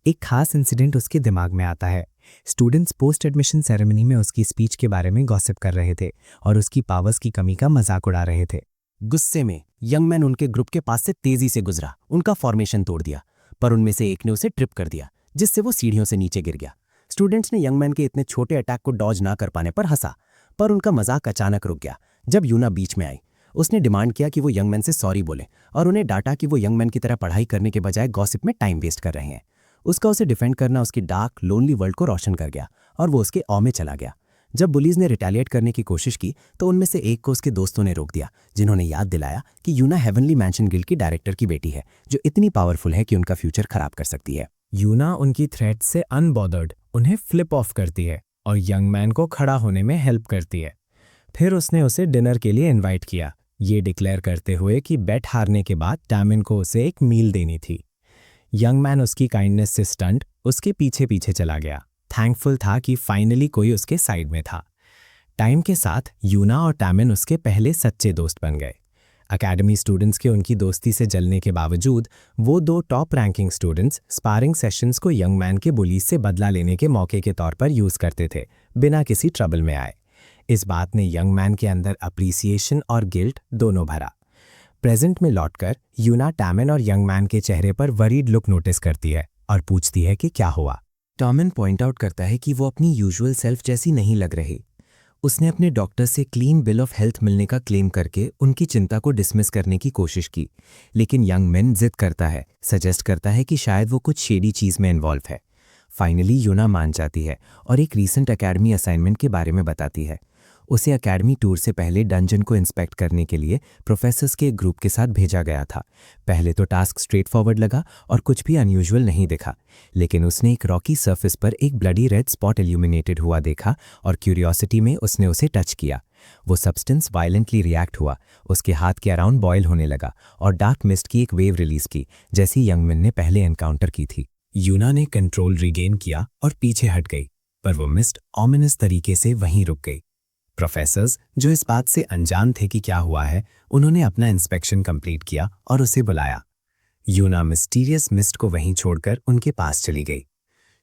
Speaker 2: एक खास इंसिडेंट उसके दिमाग में आता है। स्टूडेंट्स पोस्ट एडमिशन सेरेमनी में उसकी स्पीच के बारे में गॉसिप कर रहे थे और उसकी पावर्स की कमी का मजाक उड़ा रहे थे।
Speaker 4: गुस्से में यंगमैन उनके ग्रुप के पास से तेजी से गुजरा, उनका फॉर्मेशन तोड़ दिया, पर उनमें से एक ने उसे ट्रिप कर दिया, जिससे वो सीढ़ियों से नीचे गिर गया। स्टूडेंट्स ने यंगमैन के इतने छोटे अटैक को डॉज ना कर पाने पर हंसा, पर उनका मजाक अचानक रुक गया जब यूना बीच में आई। उसने डिमांड किया कि वो यंगमैन से सॉरी बोले और उन्हें डांटा कि वो यंगमैन की तरह पढ़ाई करने के बजाय गॉसिप में टाइम वेस्ट कर रहे हैं। उसका उसे डिफेंड करना उसकी डार्क लोनली वर्ल्ड को रोशन कर गया और वो उसके ऑ में चला गया। जब बुलीज ने रिटेलिएट करने की कोशिश की तो उनमें से एक को उसके दोस्तों ने रोक दिया, जिन्होंने याद दिलाया कि यूना हेवनली मैंशन गिल्ड की डायरेक्टर की बेटी है, जो इतनी पावरफुल है कि उनका फ्यूचर खराब कर सकती है।
Speaker 1: यूना उनकी थ्रेट से अनबॉदर्ड उन्हें फ्लिप ऑफ करती है और यंगमैन को खड़ा होने में हेल्प करती है। फिर उसने उसे डिनर के लिए इनवाइट किया, ये डिक्लेयर करते हुए कि बेट हारने के बाद टैमन को उसे एक मील देनी थी। यंगमैन उसकी काइंडनेस से स्टंट उसके पीछे पीछे चला गया, थैंकफुल था कि फाइनली कोई उसके साइड में था। टाइम के साथ यूना और टैमन उसके पहले सच्चे दोस्त बन गए। एकेडमी स्टूडेंट्स के उनकी दोस्ती से जलने के बावजूद वो दो top ranking students sparring sessions को यंगमैन के बुलीज से बदला लेने के मौके के तौर पर यूज करते थे, बिना किसी ट्रबल में आए। इस बात ने यंगमैन के अंदर अप्रिसिएशन और गिल्ट दोनों भरा। प्रेजेंट में लौटकर यूना टैमन और यंगमैन के चेहरे पर वरीड लुक नोटिस करती है और पूछती है कि क्या हुआ।
Speaker 2: टॉमन पॉइंट आउट करता है कि वो अपनी यूजुअल सेल्फ जैसी नहीं लग रही। उसने अपने डॉक्टर से क्लीन बिल ऑफ हेल्थ मिलने का क्लेम करके उनकी चिंता को डिसमिस करने की कोशिश की, लेकिन यंगमैन जिद करता है, सजेस्ट करता है कि शायद वो कुछ शेडी चीज़ में इन्वॉल्व है। फाइनली यूना मान जाती है और एक रीसेंट एकेडमी असाइनमेंट के बारे में बताती है।
Speaker 1: उसे एकेडमी टूर से पहले डंजन को इंस्पेक्ट करने के लिए प्रोफेसर्स के एक ग्रुप के साथ भेजा गया था। पहले तो टास्क स्ट्रेट फॉरवर्ड लगा और कुछ भी अनयूजुअल नहीं दिखा, लेकिन उसने एक रॉकी सरफेस पर एक ब्लडी रेड स्पॉट इल्यूमिनेटेड हुआ देखा और क्यूरियोसिटी में उसने उसे टच किया। वो सब्सटेंस वायलेंटली रिएक्ट हुआ, उसके हाथ के अराउंड बॉयल होने लगा और डार्क मिस्ट की एक वेव रिलीज की, जैसी यंगमैन ने पहले एनकाउंटर की थी। यूना ने कंट्रोल रिगेन किया और पीछे हट गई, पर वो मिस्ट ऑमिनस तरीके से वहीं रुक गई। प्रोफेसर्स, जो इस बात से अनजान थे कि क्या हुआ है, उन्होंने अपना इंस्पेक्शन कंप्लीट किया और उसे बुलाया। यूना मिस्टीरियस मिस्ट को वहीं छोड़कर उनके पास चली गई।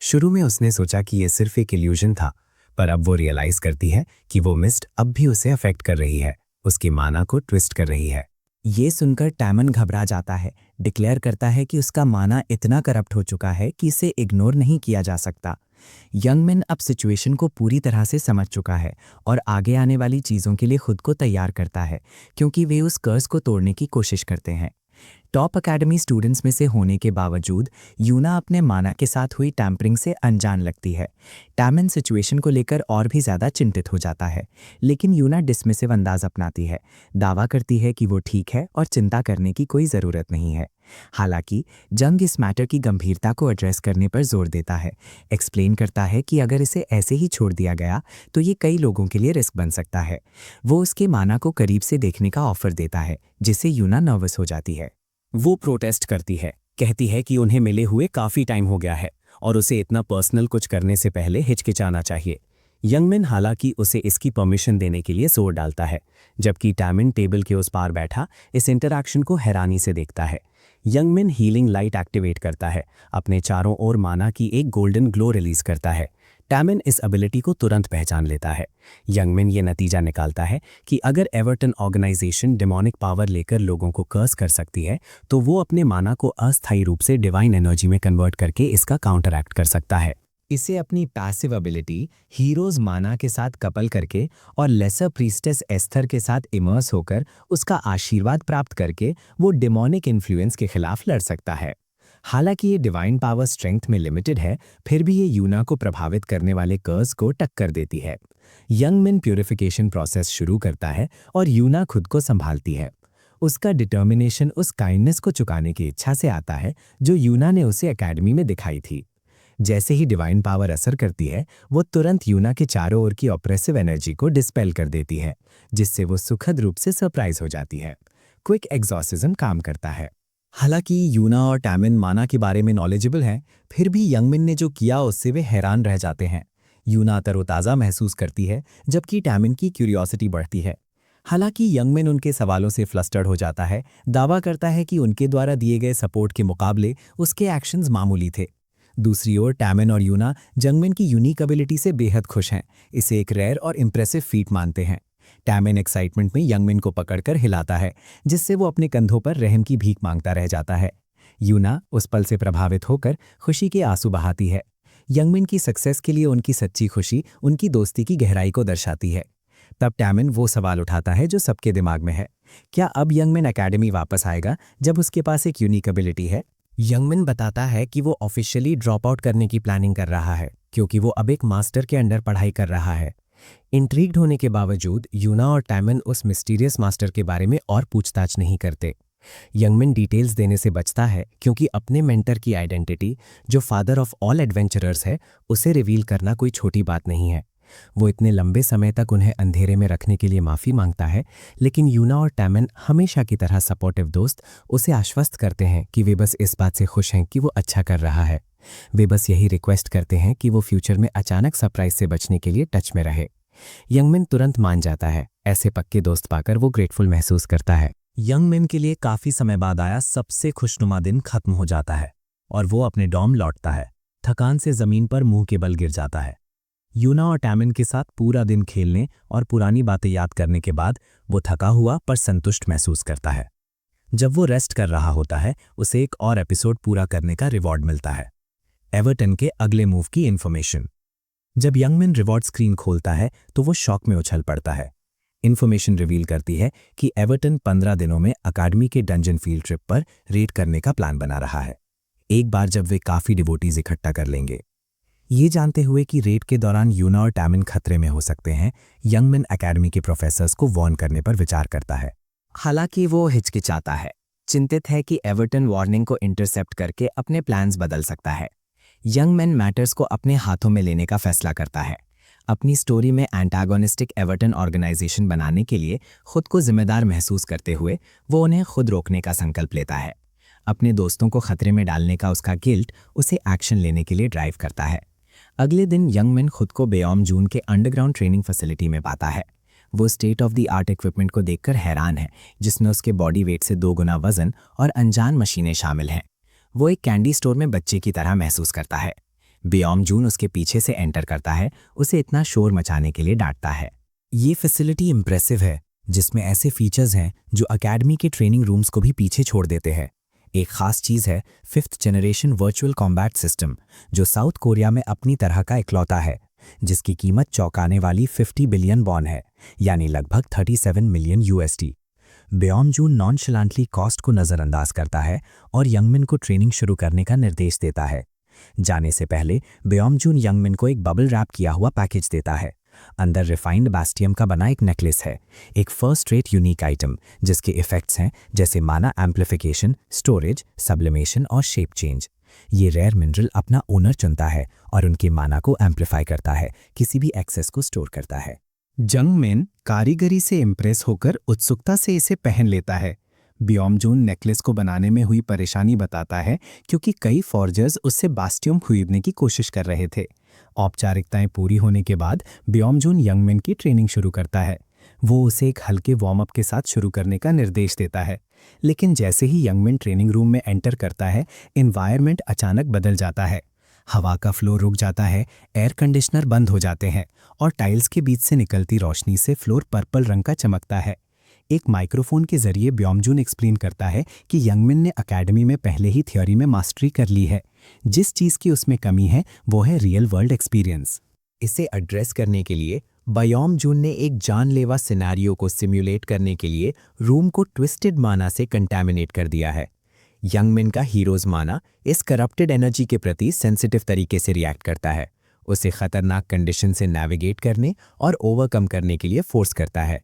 Speaker 1: शुरू में उसने सोचा कि यह सिर्फ एक इल्यूजन था, पर अब वो रियलाइज करती है कि वो मिस्ट अब भी उसे अफेक्ट कर रही है, उसकी माना को ट्विस्ट कर रही है।
Speaker 2: ये सुनकर टैमन घबरा जाता है, डिक्लेयर करता है कि उसका माना इतना करप्ट हो चुका है कि इसे इग्नोर नहीं किया जा सकता। यंगमैन अब सिचुएशन को पूरी तरह से समझ चुका है और आगे आने वाली चीज़ों के लिए खुद को तैयार करता है, क्योंकि वे उस कर्स को तोड़ने की कोशिश करते हैं। टॉप एकेडमी स्टूडेंट्स में से होने के बावजूद यूना अपने माना के साथ हुई टैम्परिंग से अनजान लगती है। टैमन सिचुएशन को लेकर और भी ज़्यादा चिंतित हो जाता है, लेकिन यूना डिसमिसिव अंदाज अपनाती है, दावा करती है कि वो ठीक है और चिंता करने की कोई ज़रूरत नहीं है। हालांकि जंग इस मैटर की गंभीरता को एड्रेस करने पर जोर देता है, एक्सप्लेन करता है कि अगर इसे ऐसे ही छोड़ दिया गया तो ये कई लोगों के लिए रिस्क बन सकता है। वो उसके माना को करीब से देखने का ऑफर देता है, जिससे यूना नर्वस हो जाती है।
Speaker 1: वो प्रोटेस्ट करती है, कहती है कि उन्हें मिले हुए काफ़ी टाइम हो गया है और उसे इतना पर्सनल कुछ करने से पहले हिचकिचाना चाहिए। यंगमैन हालांकि उसे इसकी परमिशन देने के लिए जोर डालता है, जबकि टैमन टेबल के उस पार बैठा इस इंटरैक्शन को हैरानी से देखता है। यंगमैन हीलिंग लाइट एक्टिवेट करता है, अपने चारों ओर माना की एक गोल्डन ग्लो रिलीज करता है। टैमन इस एबिलिटी को तुरंत पहचान लेता है। यंगमैन ये नतीजा निकालता है कि अगर एवर्टन ऑर्गेनाइजेशन डिमोनिक पावर लेकर लोगों को कर्स कर सकती है, तो वो अपने माना को अस्थायी रूप से डिवाइन एनर्जी में कन्वर्ट करके इसका काउंटरएक्ट कर सकता है।
Speaker 2: इसे अपनी पैसिव एबिलिटी हीरोज माना के साथ कपल करके और लेसर प्रीस्टेस एस्थर के साथ इमर्स होकर उसका आशीर्वाद प्राप्त करके वो डिमोनिक इन्फ्लुएंस के खिलाफ लड़ सकता है। हालांकि ये डिवाइन पावर स्ट्रेंथ में लिमिटेड है, फिर भी ये यूना को प्रभावित करने वाले कर्स को टक्कर देती है। यंगमैन प्यूरिफिकेशन प्रोसेस शुरू करता है और यूना खुद को संभालती है। उसका डिटर्मिनेशन उस काइंडनेस को चुकाने की इच्छा से आता है जो यूना ने उसे एकेडमी में दिखाई थी। जैसे ही डिवाइन पावर असर करती है, वो तुरंत यूना के चारों ओर की ऑप्रेसिव एनर्जी को डिस्पेल कर देती है, जिससे वो सुखद रूप से सरप्राइज हो जाती है। क्विक एग्जॉर्सिज्म काम करता है।
Speaker 3: हालांकि यूना और टैमन माना के बारे में नॉलेजेबल हैं, फिर भी यंगमैन ने जो किया उससे वे हैरान रह जाते हैं। यूना तरोताज़ा महसूस करती है, जबकि टैमन की क्यूरियोसिटी बढ़ती है। हालांकि यंगमैन उनके सवालों से फ्लस्टर्ड हो जाता है, दावा करता है कि उनके द्वारा दिए गए सपोर्ट के मुकाबले उसके एक्शंस मामूली थे। दूसरी ओर टैमन और यूना यंगमैन की यूनिक एबिलिटी से बेहद खुश हैं, इसे एक रेयर और इम्प्रेसिव फीट मानते हैं। टैमन एक्साइटमेंट में यंगमैन को पकड़कर हिलाता है, जिससे वो अपने कंधों पर रहम की भीख मांगता रह जाता है। यूना उस पल से प्रभावित होकर खुशी के आंसू बहाती है। यंगमैन की सक्सेस के लिए उनकी सच्ची खुशी उनकी दोस्ती की गहराई को दर्शाती है। तब टैमन वो सवाल उठाता है जो सबके दिमाग में है, क्या अब यंगमैन एकेडमी वापस आएगा जब उसके पास एक यूनिक एबिलिटी है?
Speaker 1: यंगमैन बताता है कि वो ऑफिशियली ड्रॉप आउट करने की प्लानिंग कर रहा है, क्योंकि वो अब एक मास्टर के अंडर पढ़ाई कर रहा है। इंट्रीग्ड होने के बावजूद यूना और टैमन उस मिस्टीरियस मास्टर के बारे में और पूछताछ नहीं करते। यंगमैन डिटेल्स देने से बचता है, क्योंकि अपने मेंटर की आइडेंटिटी, जो फादर ऑफ ऑल एडवेंचरर्स है, उसे रिवील करना कोई छोटी बात नहीं है। वो इतने लंबे समय तक उन्हें अंधेरे में रखने के लिए माफ़ी मांगता है, लेकिन यूना और टैमन हमेशा की तरह सपोर्टिव दोस्त उसे आश्वस्त करते हैं कि वे बस इस बात से खुश हैं कि वो अच्छा कर रहा है। वे बस यही रिक्वेस्ट करते हैं कि वो फ्यूचर में अचानक सरप्राइज से बचने के लिए टच में रहे। यंगमैन तुरंत मान जाता है। ऐसे पक्के दोस्त पाकर वो ग्रेटफुल महसूस करता है।
Speaker 3: यंगमैन के लिए काफी समय बाद आया सबसे खुशनुमा दिन खत्म हो जाता है और वो अपने डॉर्म लौटता है। थकान से जमीन पर मुंह के बल गिर जाता है। यूना और टैमन के साथ पूरा दिन खेलने और पुरानी बातें याद करने के बाद वो थका हुआ पर संतुष्ट महसूस करता है। जब वो रेस्ट कर रहा होता है, उसे एक और एपिसोड पूरा करने का रिवॉर्ड मिलता है, एवर्टन के अगले मूव की इन्फॉर्मेशन। जब यंगमैन रिवॉर्ड स्क्रीन खोलता है तो वो शॉक में उछल पड़ता है। इन्फॉर्मेशन रिवील करती है कि एवर्टन 15 दिनों में अकादमी के डंजन फील्ड ट्रिप पर रेड करने का प्लान बना रहा है, एक बार जब वे काफ़ी डिवोटीज इकट्ठा कर लेंगे। ये जानते हुए कि रेड के दौरान यूना और टैमिन खतरे में हो सकते हैं, यंगमैन एकेडमी के प्रोफेसर्स को वार्न करने पर विचार करता है।
Speaker 1: हालांकि वो हिचकिचाता है, चिंतित है कि एवर्टन वार्निंग को इंटरसेप्ट करके अपने प्लान्स बदल सकता है। यंग मैन मैटर्स को अपने हाथों में लेने का फैसला करता है। अपनी स्टोरी में एंटागोनिस्टिक एवर्टन ऑर्गेनाइजेशन बनाने के लिए खुद को जिम्मेदार महसूस करते हुए वो उन्हें खुद रोकने का संकल्प लेता है। अपने दोस्तों को खतरे में डालने का उसका गिल्ट उसे एक्शन लेने के लिए ड्राइव करता है। अगले दिन यंग मैन खुद को बेओम जून के अंडरग्राउंड ट्रेनिंग फैसिलिटी में पाता है। वो state of the art equipment को देखकर हैरान है, जिसमें उसके बॉडी वेट से 2 गुना वजन और अनजान मशीनें शामिल हैं। वो एक कैंडी स्टोर में बच्चे की तरह महसूस करता है। बेओम जून उसके पीछे से एंटर करता है, उसे इतना शोर मचाने के लिए डांटता है।
Speaker 3: ये फैसिलिटी इम्प्रेसिव है, जिसमें ऐसे फीचर्स हैं जो अकेडमी के ट्रेनिंग रूम्स को भी पीछे छोड़ देते हैं। एक खास चीज़ है 5th generation virtual combat system, जो साउथ कोरिया में अपनी तरह का इकलौता है, जिसकी कीमत चौंकाने वाली 50 बिलियन वॉन है, यानी लगभग 37 मिलियन USD। बेओम जून नॉनशलांटली कॉस्ट को नज़रअंदाज करता है और यंगमिन को ट्रेनिंग शुरू करने का निर्देश देता है। जाने से पहले बेओम जून यंगमिन को एक बबल रैप किया हुआ पैकेज देता है। अंदर रिफाइंड बास्टियम का बना एक नेकलेस है, एक फर्स्ट रेट यूनिक आइटम जिसके इफेक्ट्स हैं जैसे माना एम्प्लीफिकेशन, स्टोरेज, सब्लिमेशन और शेप चेंज। ये रेयर मिनरल अपना ओनर चुनता है और उनके माना को एम्प्लीफाई करता है, किसी भी एक्सेस को स्टोर करता है।
Speaker 4: यंगमैन कारीगरी से इम्प्रेस होकर उत्सुकता से इसे पहन लेता है। बेओम जून नेकलेस को बनाने में हुई परेशानी बताता है, क्योंकि कई फॉर्जर्स उससे बास्टियम खरीदने की कोशिश कर रहे थे। औपचारिकताएं पूरी होने के बाद बेओम जून यंगमैन की ट्रेनिंग शुरू करता है। वो उसे एक हल्के वार्म अप के साथ शुरू करने का निर्देश देता है, लेकिन जैसे ही यंगमैन ट्रेनिंग रूम में एंटर करता है, एनवायरनमेंट अचानक बदल जाता है। हवा का फ्लो रुक जाता है, एयर कंडीशनर बंद हो जाते हैं और टाइल्स के बीच से निकलती रोशनी से फ्लोर पर्पल रंग का चमकता है। एक माइक्रोफोन के जरिए बेओम जून एक्सप्लेन करता है कि यंगमैन ने अकेडमी में पहले ही थ्योरी में मास्टरी कर ली है। जिस चीज़ की उसमें कमी है वो है रियल वर्ल्ड एक्सपीरियंस।
Speaker 1: इसे एड्रेस करने के लिए बेओम जून ने एक जानलेवा सिनेरियो को सिम्युलेट करने के लिए रूम को ट्विस्टेड माना से कंटैमिनेट कर दिया है। यंगमैन का हीरोज माना इस करप्टेड एनर्जी के प्रति सेंसिटिव तरीके से रिएक्ट करता है, उसे खतरनाक कंडीशन से नेविगेट करने और ओवरकम करने के लिए फोर्स करता है।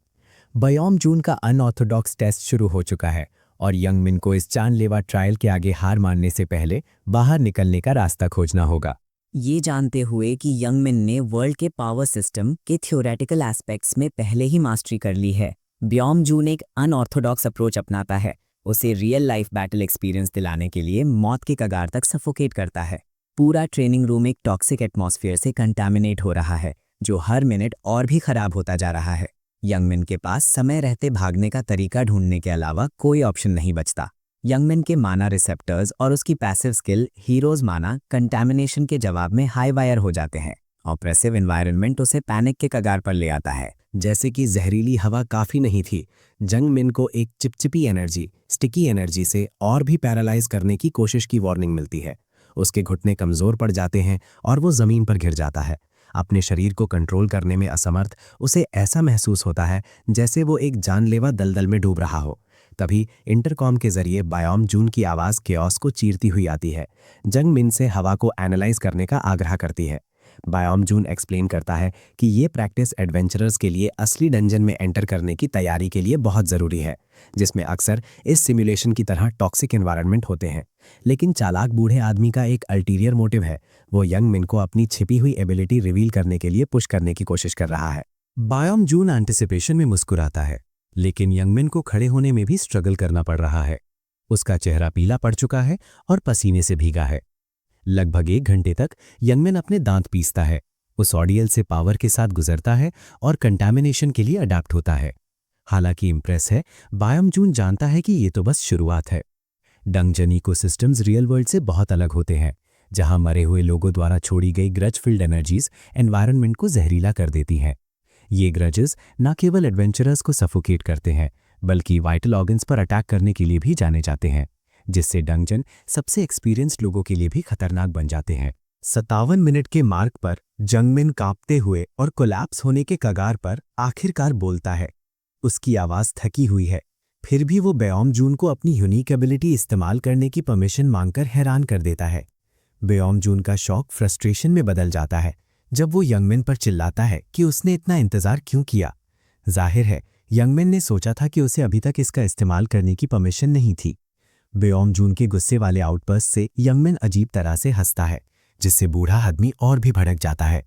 Speaker 1: बेओम जून का अनऑर्थोडॉक्स टेस्ट शुरू हो चुका है और यंगमैन को इस जानलेवा ट्रायल के आगे हार मानने से पहले बाहर निकलने का रास्ता खोजना होगा।
Speaker 5: ये जानते हुए कि यंगमैन ने वर्ल्ड के पावर सिस्टम के थ्योरेटिकल एस्पेक्ट्स में पहले ही मास्टरी कर ली है, बेओम जून एक अनऑर्थोडॉक्स अप्रोच अपनाता है। उसे रियल लाइफ बैटल एक्सपीरियंस दिलाने के लिए मौत के कगार तक सफोकेट करता है। पूरा ट्रेनिंग रूम एक टॉक्सिक एटमॉस्फेयर से कंटामिनेट हो रहा है, जो हर मिनट और भी खराब होता जा रहा है। यंगमैन के पास समय रहते भागने का तरीका ढूंढने के अलावा कोई ऑप्शन नहीं बचता। यंगमैन के माना रिसेप्टर्स और उसकी पैसिव स्किल हीरोज माना कंटैमिनेशन के जवाब में हाई वायर हो जाते हैं। ऑप्रेसिव एनवायरनमेंट उसे पैनिक के कगार पर ले आता है।
Speaker 1: जैसे कि जहरीली हवा काफ़ी नहीं थी, यंगमैन को एक चिपचिपी एनर्जी, स्टिकी एनर्जी से और भी पैरालाइज करने की कोशिश की वार्निंग मिलती है। उसके घुटने कमज़ोर पड़ जाते हैं और वो ज़मीन पर गिर जाता है। अपने शरीर को कंट्रोल करने में असमर्थ उसे ऐसा महसूस होता है जैसे वो एक जानलेवा दलदल में डूब रहा हो। तभी इंटरकॉम के जरिए बेओम जून की आवाज़ केओस को चीरती हुई आती है। यंगमैन से हवा को एनालाइज करने का आग्रह करती है। बेओम जून एक्सप्लेन करता है कि ये प्रैक्टिस एडवेंचरर्स के लिए असली डंजन में एंटर करने की तैयारी के लिए बहुत ज़रूरी है, जिसमें अक्सर इस सिमुलेशन की तरह टॉक्सिक एनवायरनमेंट होते हैं। लेकिन चालाक बूढ़े आदमी का एक अल्टीरियर मोटिव है। वो यंगमैन को अपनी छिपी हुई एबिलिटी रिवील करने के लिए पुश करने की कोशिश कर रहा है।
Speaker 3: बेओम जून एंटिसिपेशन में मुस्कुराता है, लेकिन यंगमैन को खड़े होने में भी स्ट्रगल करना पड़ रहा है। उसका चेहरा पीला पड़ चुका है और पसीने से भीगा है। लगभग 1 घंटे तक यंगमैन अपने दांत पीसता है, उस ऑडियल से पावर के साथ गुजरता है और कंटामिनेशन के लिए अडाप्ट होता है। हालांकि इम्प्रेस है, बेओम जून जानता है कि ये तो बस शुरुआत है। डंजन इकोसिस्टम्स रियल वर्ल्ड से बहुत अलग होते हैं, जहां मरे हुए लोगों द्वारा छोड़ी गई ग्रज फील्ड एनर्जीज एनवायरनमेंट को जहरीला कर देती हैं। ये ग्रजेस न केवल एडवेंचरर्स को सफोकेट करते हैं, बल्कि वाइटल ऑर्गन्स पर अटैक करने के लिए भी जाने जाते हैं, जिससे डंजन सबसे एक्सपीरियंस्ड लोगों के लिए भी खतरनाक बन जाते हैं। 57 मिनट के मार्क पर यंगमैन कांपते हुए और कोलैप्स होने के कगार पर आखिरकार बोलता है। उसकी आवाज़ थकी हुई है, फिर भी वो बेओम जून को अपनी यूनिक एबिलिटी इस्तेमाल करने की परमिशन मांगकर हैरान कर देता है।
Speaker 4: बेओम जून का शौक फ्रस्ट्रेशन में बदल जाता है जब वो यंगमिन पर चिल्लाता है कि उसने इतना इंतजार क्यों किया। जाहिर है यंगमिन ने सोचा था कि उसे अभी तक इसका इस्तेमाल करने की परमिशन नहीं थी। बेओम जून के गुस्से वाले आउटबर्स्ट से यंगमिन अजीब तरह से हंसता है, जिससे बूढ़ा आदमी और भी भड़क जाता है।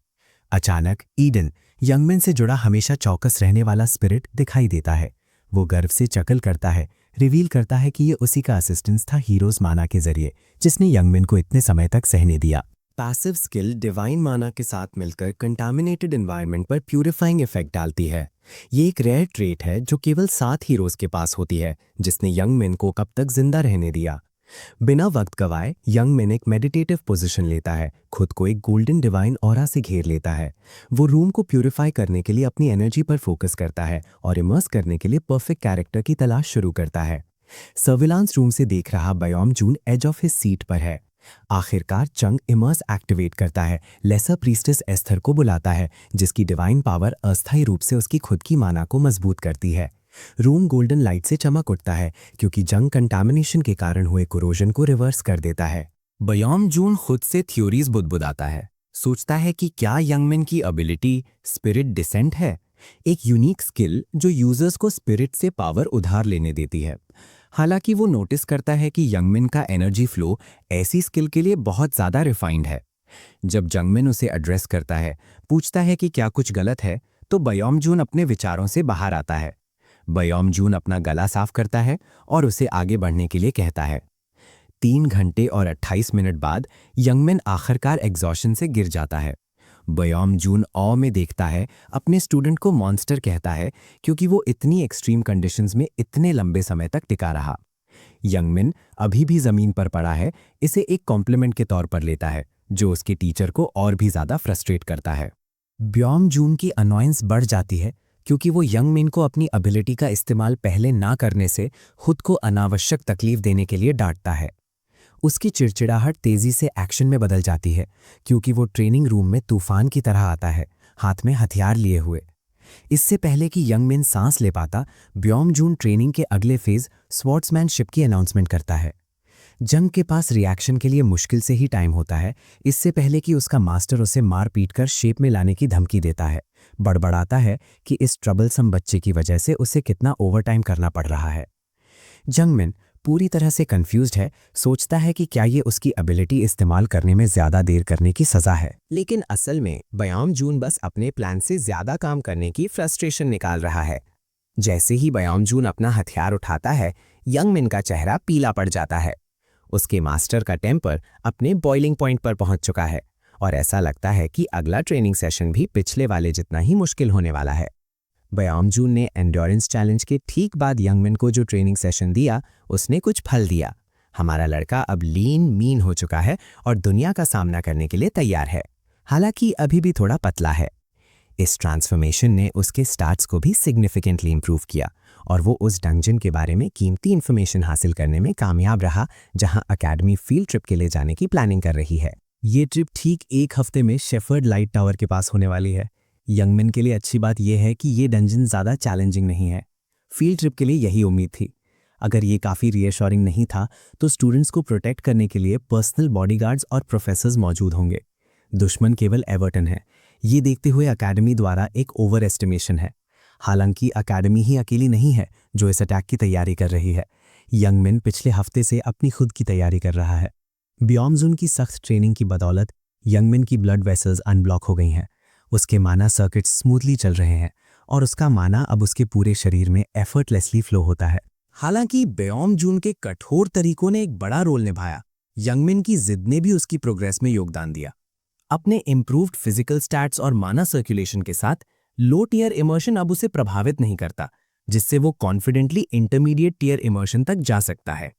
Speaker 4: अचानक ईडन, यंगमिन से जुड़ा हमेशा चौकस रहने वाला स्पिरिट, दिखाई देता है। वो गर्व से चकल करता है, रिवील करता है कि ये उसी का असिस्टेंस था हीरोज माना के जरिए, जिसने यंगमिन को इतने समय तक सहने दिया।
Speaker 1: पैसिव स्किल डिवाइन माना के साथ मिलकर कंटामिनेटेड एनवायरनमेंट पर प्यूरिफाइंग इफेक्ट डालती है। ये एक रेयर ट्रेट है जो केवल 7 हीरोज के पास होती है, जिसने यंगमिन को कब तक जिंदा रहने दिया। बिना वक्त गवाए यंगमिन एक मेडिटेटिव पोजीशन लेता है, खुद को एक गोल्डन डिवाइन ऑरा से घेर लेता है। वो रूम को प्यूरिफाई करने के लिए अपनी एनर्जी पर फोकस करता है और इमर्स करने के लिए परफेक्ट कैरेक्टर की तलाश शुरू करता है। सर्विलांस रूम से देख रहा Beom Jun edge of his seat पर है। आखिरकार चंग इमर्स एक्टिवेट करता है, लेसर प्रीस्टेस एस्थर को बुलाता है, जिसकी डिवाइन पावर अस्थायी रूप से उसकी खुद की माना को मजबूत करती है। रूम गोल्डन लाइट से चमक उठता है क्योंकि जंग कंटामिनेशन के कारण हुए कोरोजन को रिवर्स कर देता है। बेओम जून खुद से थ्योरीज बुदबुदाता है, सोचता है कि क्या यंगमिन की एबिलिटी स्पिरिट डिसेंट है, एक यूनिक स्किल जो यूजर्स को स्पिरिट से पावर उधार लेने देती है। हालांकि वो नोटिस करता है कि यंगमिन का एनर्जी फ्लो ऐसी स्किल के लिए बहुत ज़्यादा रिफाइंड है। जब यंगमिन उसे एड्रेस करता है, पूछता है कि क्या कुछ गलत है, तो बेओम जून अपने विचारों से बाहर आता है। बेओम जून अपना गला साफ करता है और उसे आगे बढ़ने के लिए कहता है। 3 घंटे और 28 मिनट बाद यंगमिन आखिरकार एग्जॉशन से गिर जाता है। बेओम जून ऑ में देखता है, अपने स्टूडेंट को मॉन्स्टर कहता है क्योंकि वो इतनी एक्सट्रीम कंडीशंस में इतने लंबे समय तक टिका रहा। यंगमिन अभी भी जमीन पर पड़ा है, इसे एक कॉम्प्लीमेंट के तौर पर लेता है, जो उसके टीचर को और भी ज्यादा फ्रस्ट्रेट करता है। बेओम जून की अनॉयंस बढ़ जाती है क्योंकि वो यंगमिन को अपनी एबिलिटी का इस्तेमाल पहले ना करने से खुद को अनावश्यक तकलीफ देने के लिए डांटता है। उसकी चिड़चिड़ाहट तेजी से एक्शन में बदल जाती है क्योंकि वो ट्रेनिंग रूम में तूफान की तरह आता है, हाथ में हथियार लिए हुए। इससे पहले कि यंगमिन सांस ले पाता, बेओम जून ट्रेनिंग के अगले फेज स्वॉर्ड्समैनशिप की अनाउंसमेंट करता है। जंग के पास रिएक्शन के लिए मुश्किल से ही टाइम होता है, इससे पहले कि उसका मास्टर उसे मार पीट कर शेप में लाने की धमकी देता है। बड़बड़ाता है कि इस ट्रबलसम बच्चे की वजह से उसे कितना ओवरटाइम करना पड़ रहा है। यंगमिन पूरी तरह से कंफ्यूज्ड है, सोचता है कि क्या ये उसकी एबिलिटी इस्तेमाल करने में ज्यादा देर करने की सजा है। लेकिन असल में बेओम जून बस अपने प्लान से ज्यादा काम करने की फ्रस्ट्रेशन निकाल रहा है। जैसे ही बेओम जून अपना हथियार उठाता है, यंगमिन का चेहरा पीला पड़ जाता है। उसके मास्टर का टेम्पर अपने बॉइलिंग पॉइंट पर पहुंच चुका है और ऐसा लगता है कि अगला ट्रेनिंग सेशन भी पिछले वाले जितना ही मुश्किल होने वाला है। बेओम जून ने एंड्योरेंस चैलेंज के ठीक बाद यंगमिन को जो ट्रेनिंग सेशन दिया, उसने कुछ फल दिया। हमारा लड़का अब लीन मीन हो चुका है और दुनिया का सामना करने के लिए तैयार है, हालांकि अभी भी थोड़ा पतला है। इस ट्रांसफॉर्मेशन ने उसके स्टार्ट्स को भी सिग्निफिकेंटली इंप्रूव किया और वो उस डंजन के बारे में कीमती इन्फॉर्मेशन हासिल करने में कामयाब रहा जहां अकेडमी फील्ड ट्रिप के लिए जाने की प्लानिंग कर रही है।
Speaker 3: ये ट्रिप ठीक 1 हफ्ते में शेफर्ड लाइट टावर के पास होने वाली है। यंगमिन के लिए अच्छी बात यह है कि ये डंजन ज़्यादा चैलेंजिंग नहीं है। फील्ड ट्रिप के लिए यही उम्मीद थी। अगर ये काफ़ी रीअश्योरिंग नहीं था तो स्टूडेंट्स को प्रोटेक्ट करने के लिए पर्सनल बॉडीगार्ड्स और प्रोफेसर्स मौजूद होंगे। दुश्मन केवल एवर्टन है। ये देखते हुए अकेडमी द्वारा एक ओवर एस्टिमेशन है। हालांकि अकेडमी ही अकेली नहीं है जो इस अटैक की तैयारी कर रही है। यंगमिन पिछले हफ्ते से अपनी खुद की तैयारी कर रहा है। बेओम जून की सख्त ट्रेनिंग की बदौलत यंगमिन की ब्लड वेसल्स अनब्लॉक हो गई हैं। उसके माना सर्किट्स स्मूथली चल रहे हैं और उसका माना अब उसके पूरे शरीर में एफर्टलेसली फ्लो होता है। हालांकि बेओम जून के कठोर तरीकों ने एक बड़ा रोल निभाया। यंगमिन की जिद ने भी उसकी प्रोग्रेस में योगदान दिया।
Speaker 1: अपने इम्प्रूव्ड फिजिकल स्टैट्स और माना सर्कुलेशन के साथ लो टीयर इमर्शन अब उसे प्रभावित नहीं करता, जिससे वो कॉन्फिडेंटली इंटरमीडिएट टीयर इमर्शन तक जा सकता है।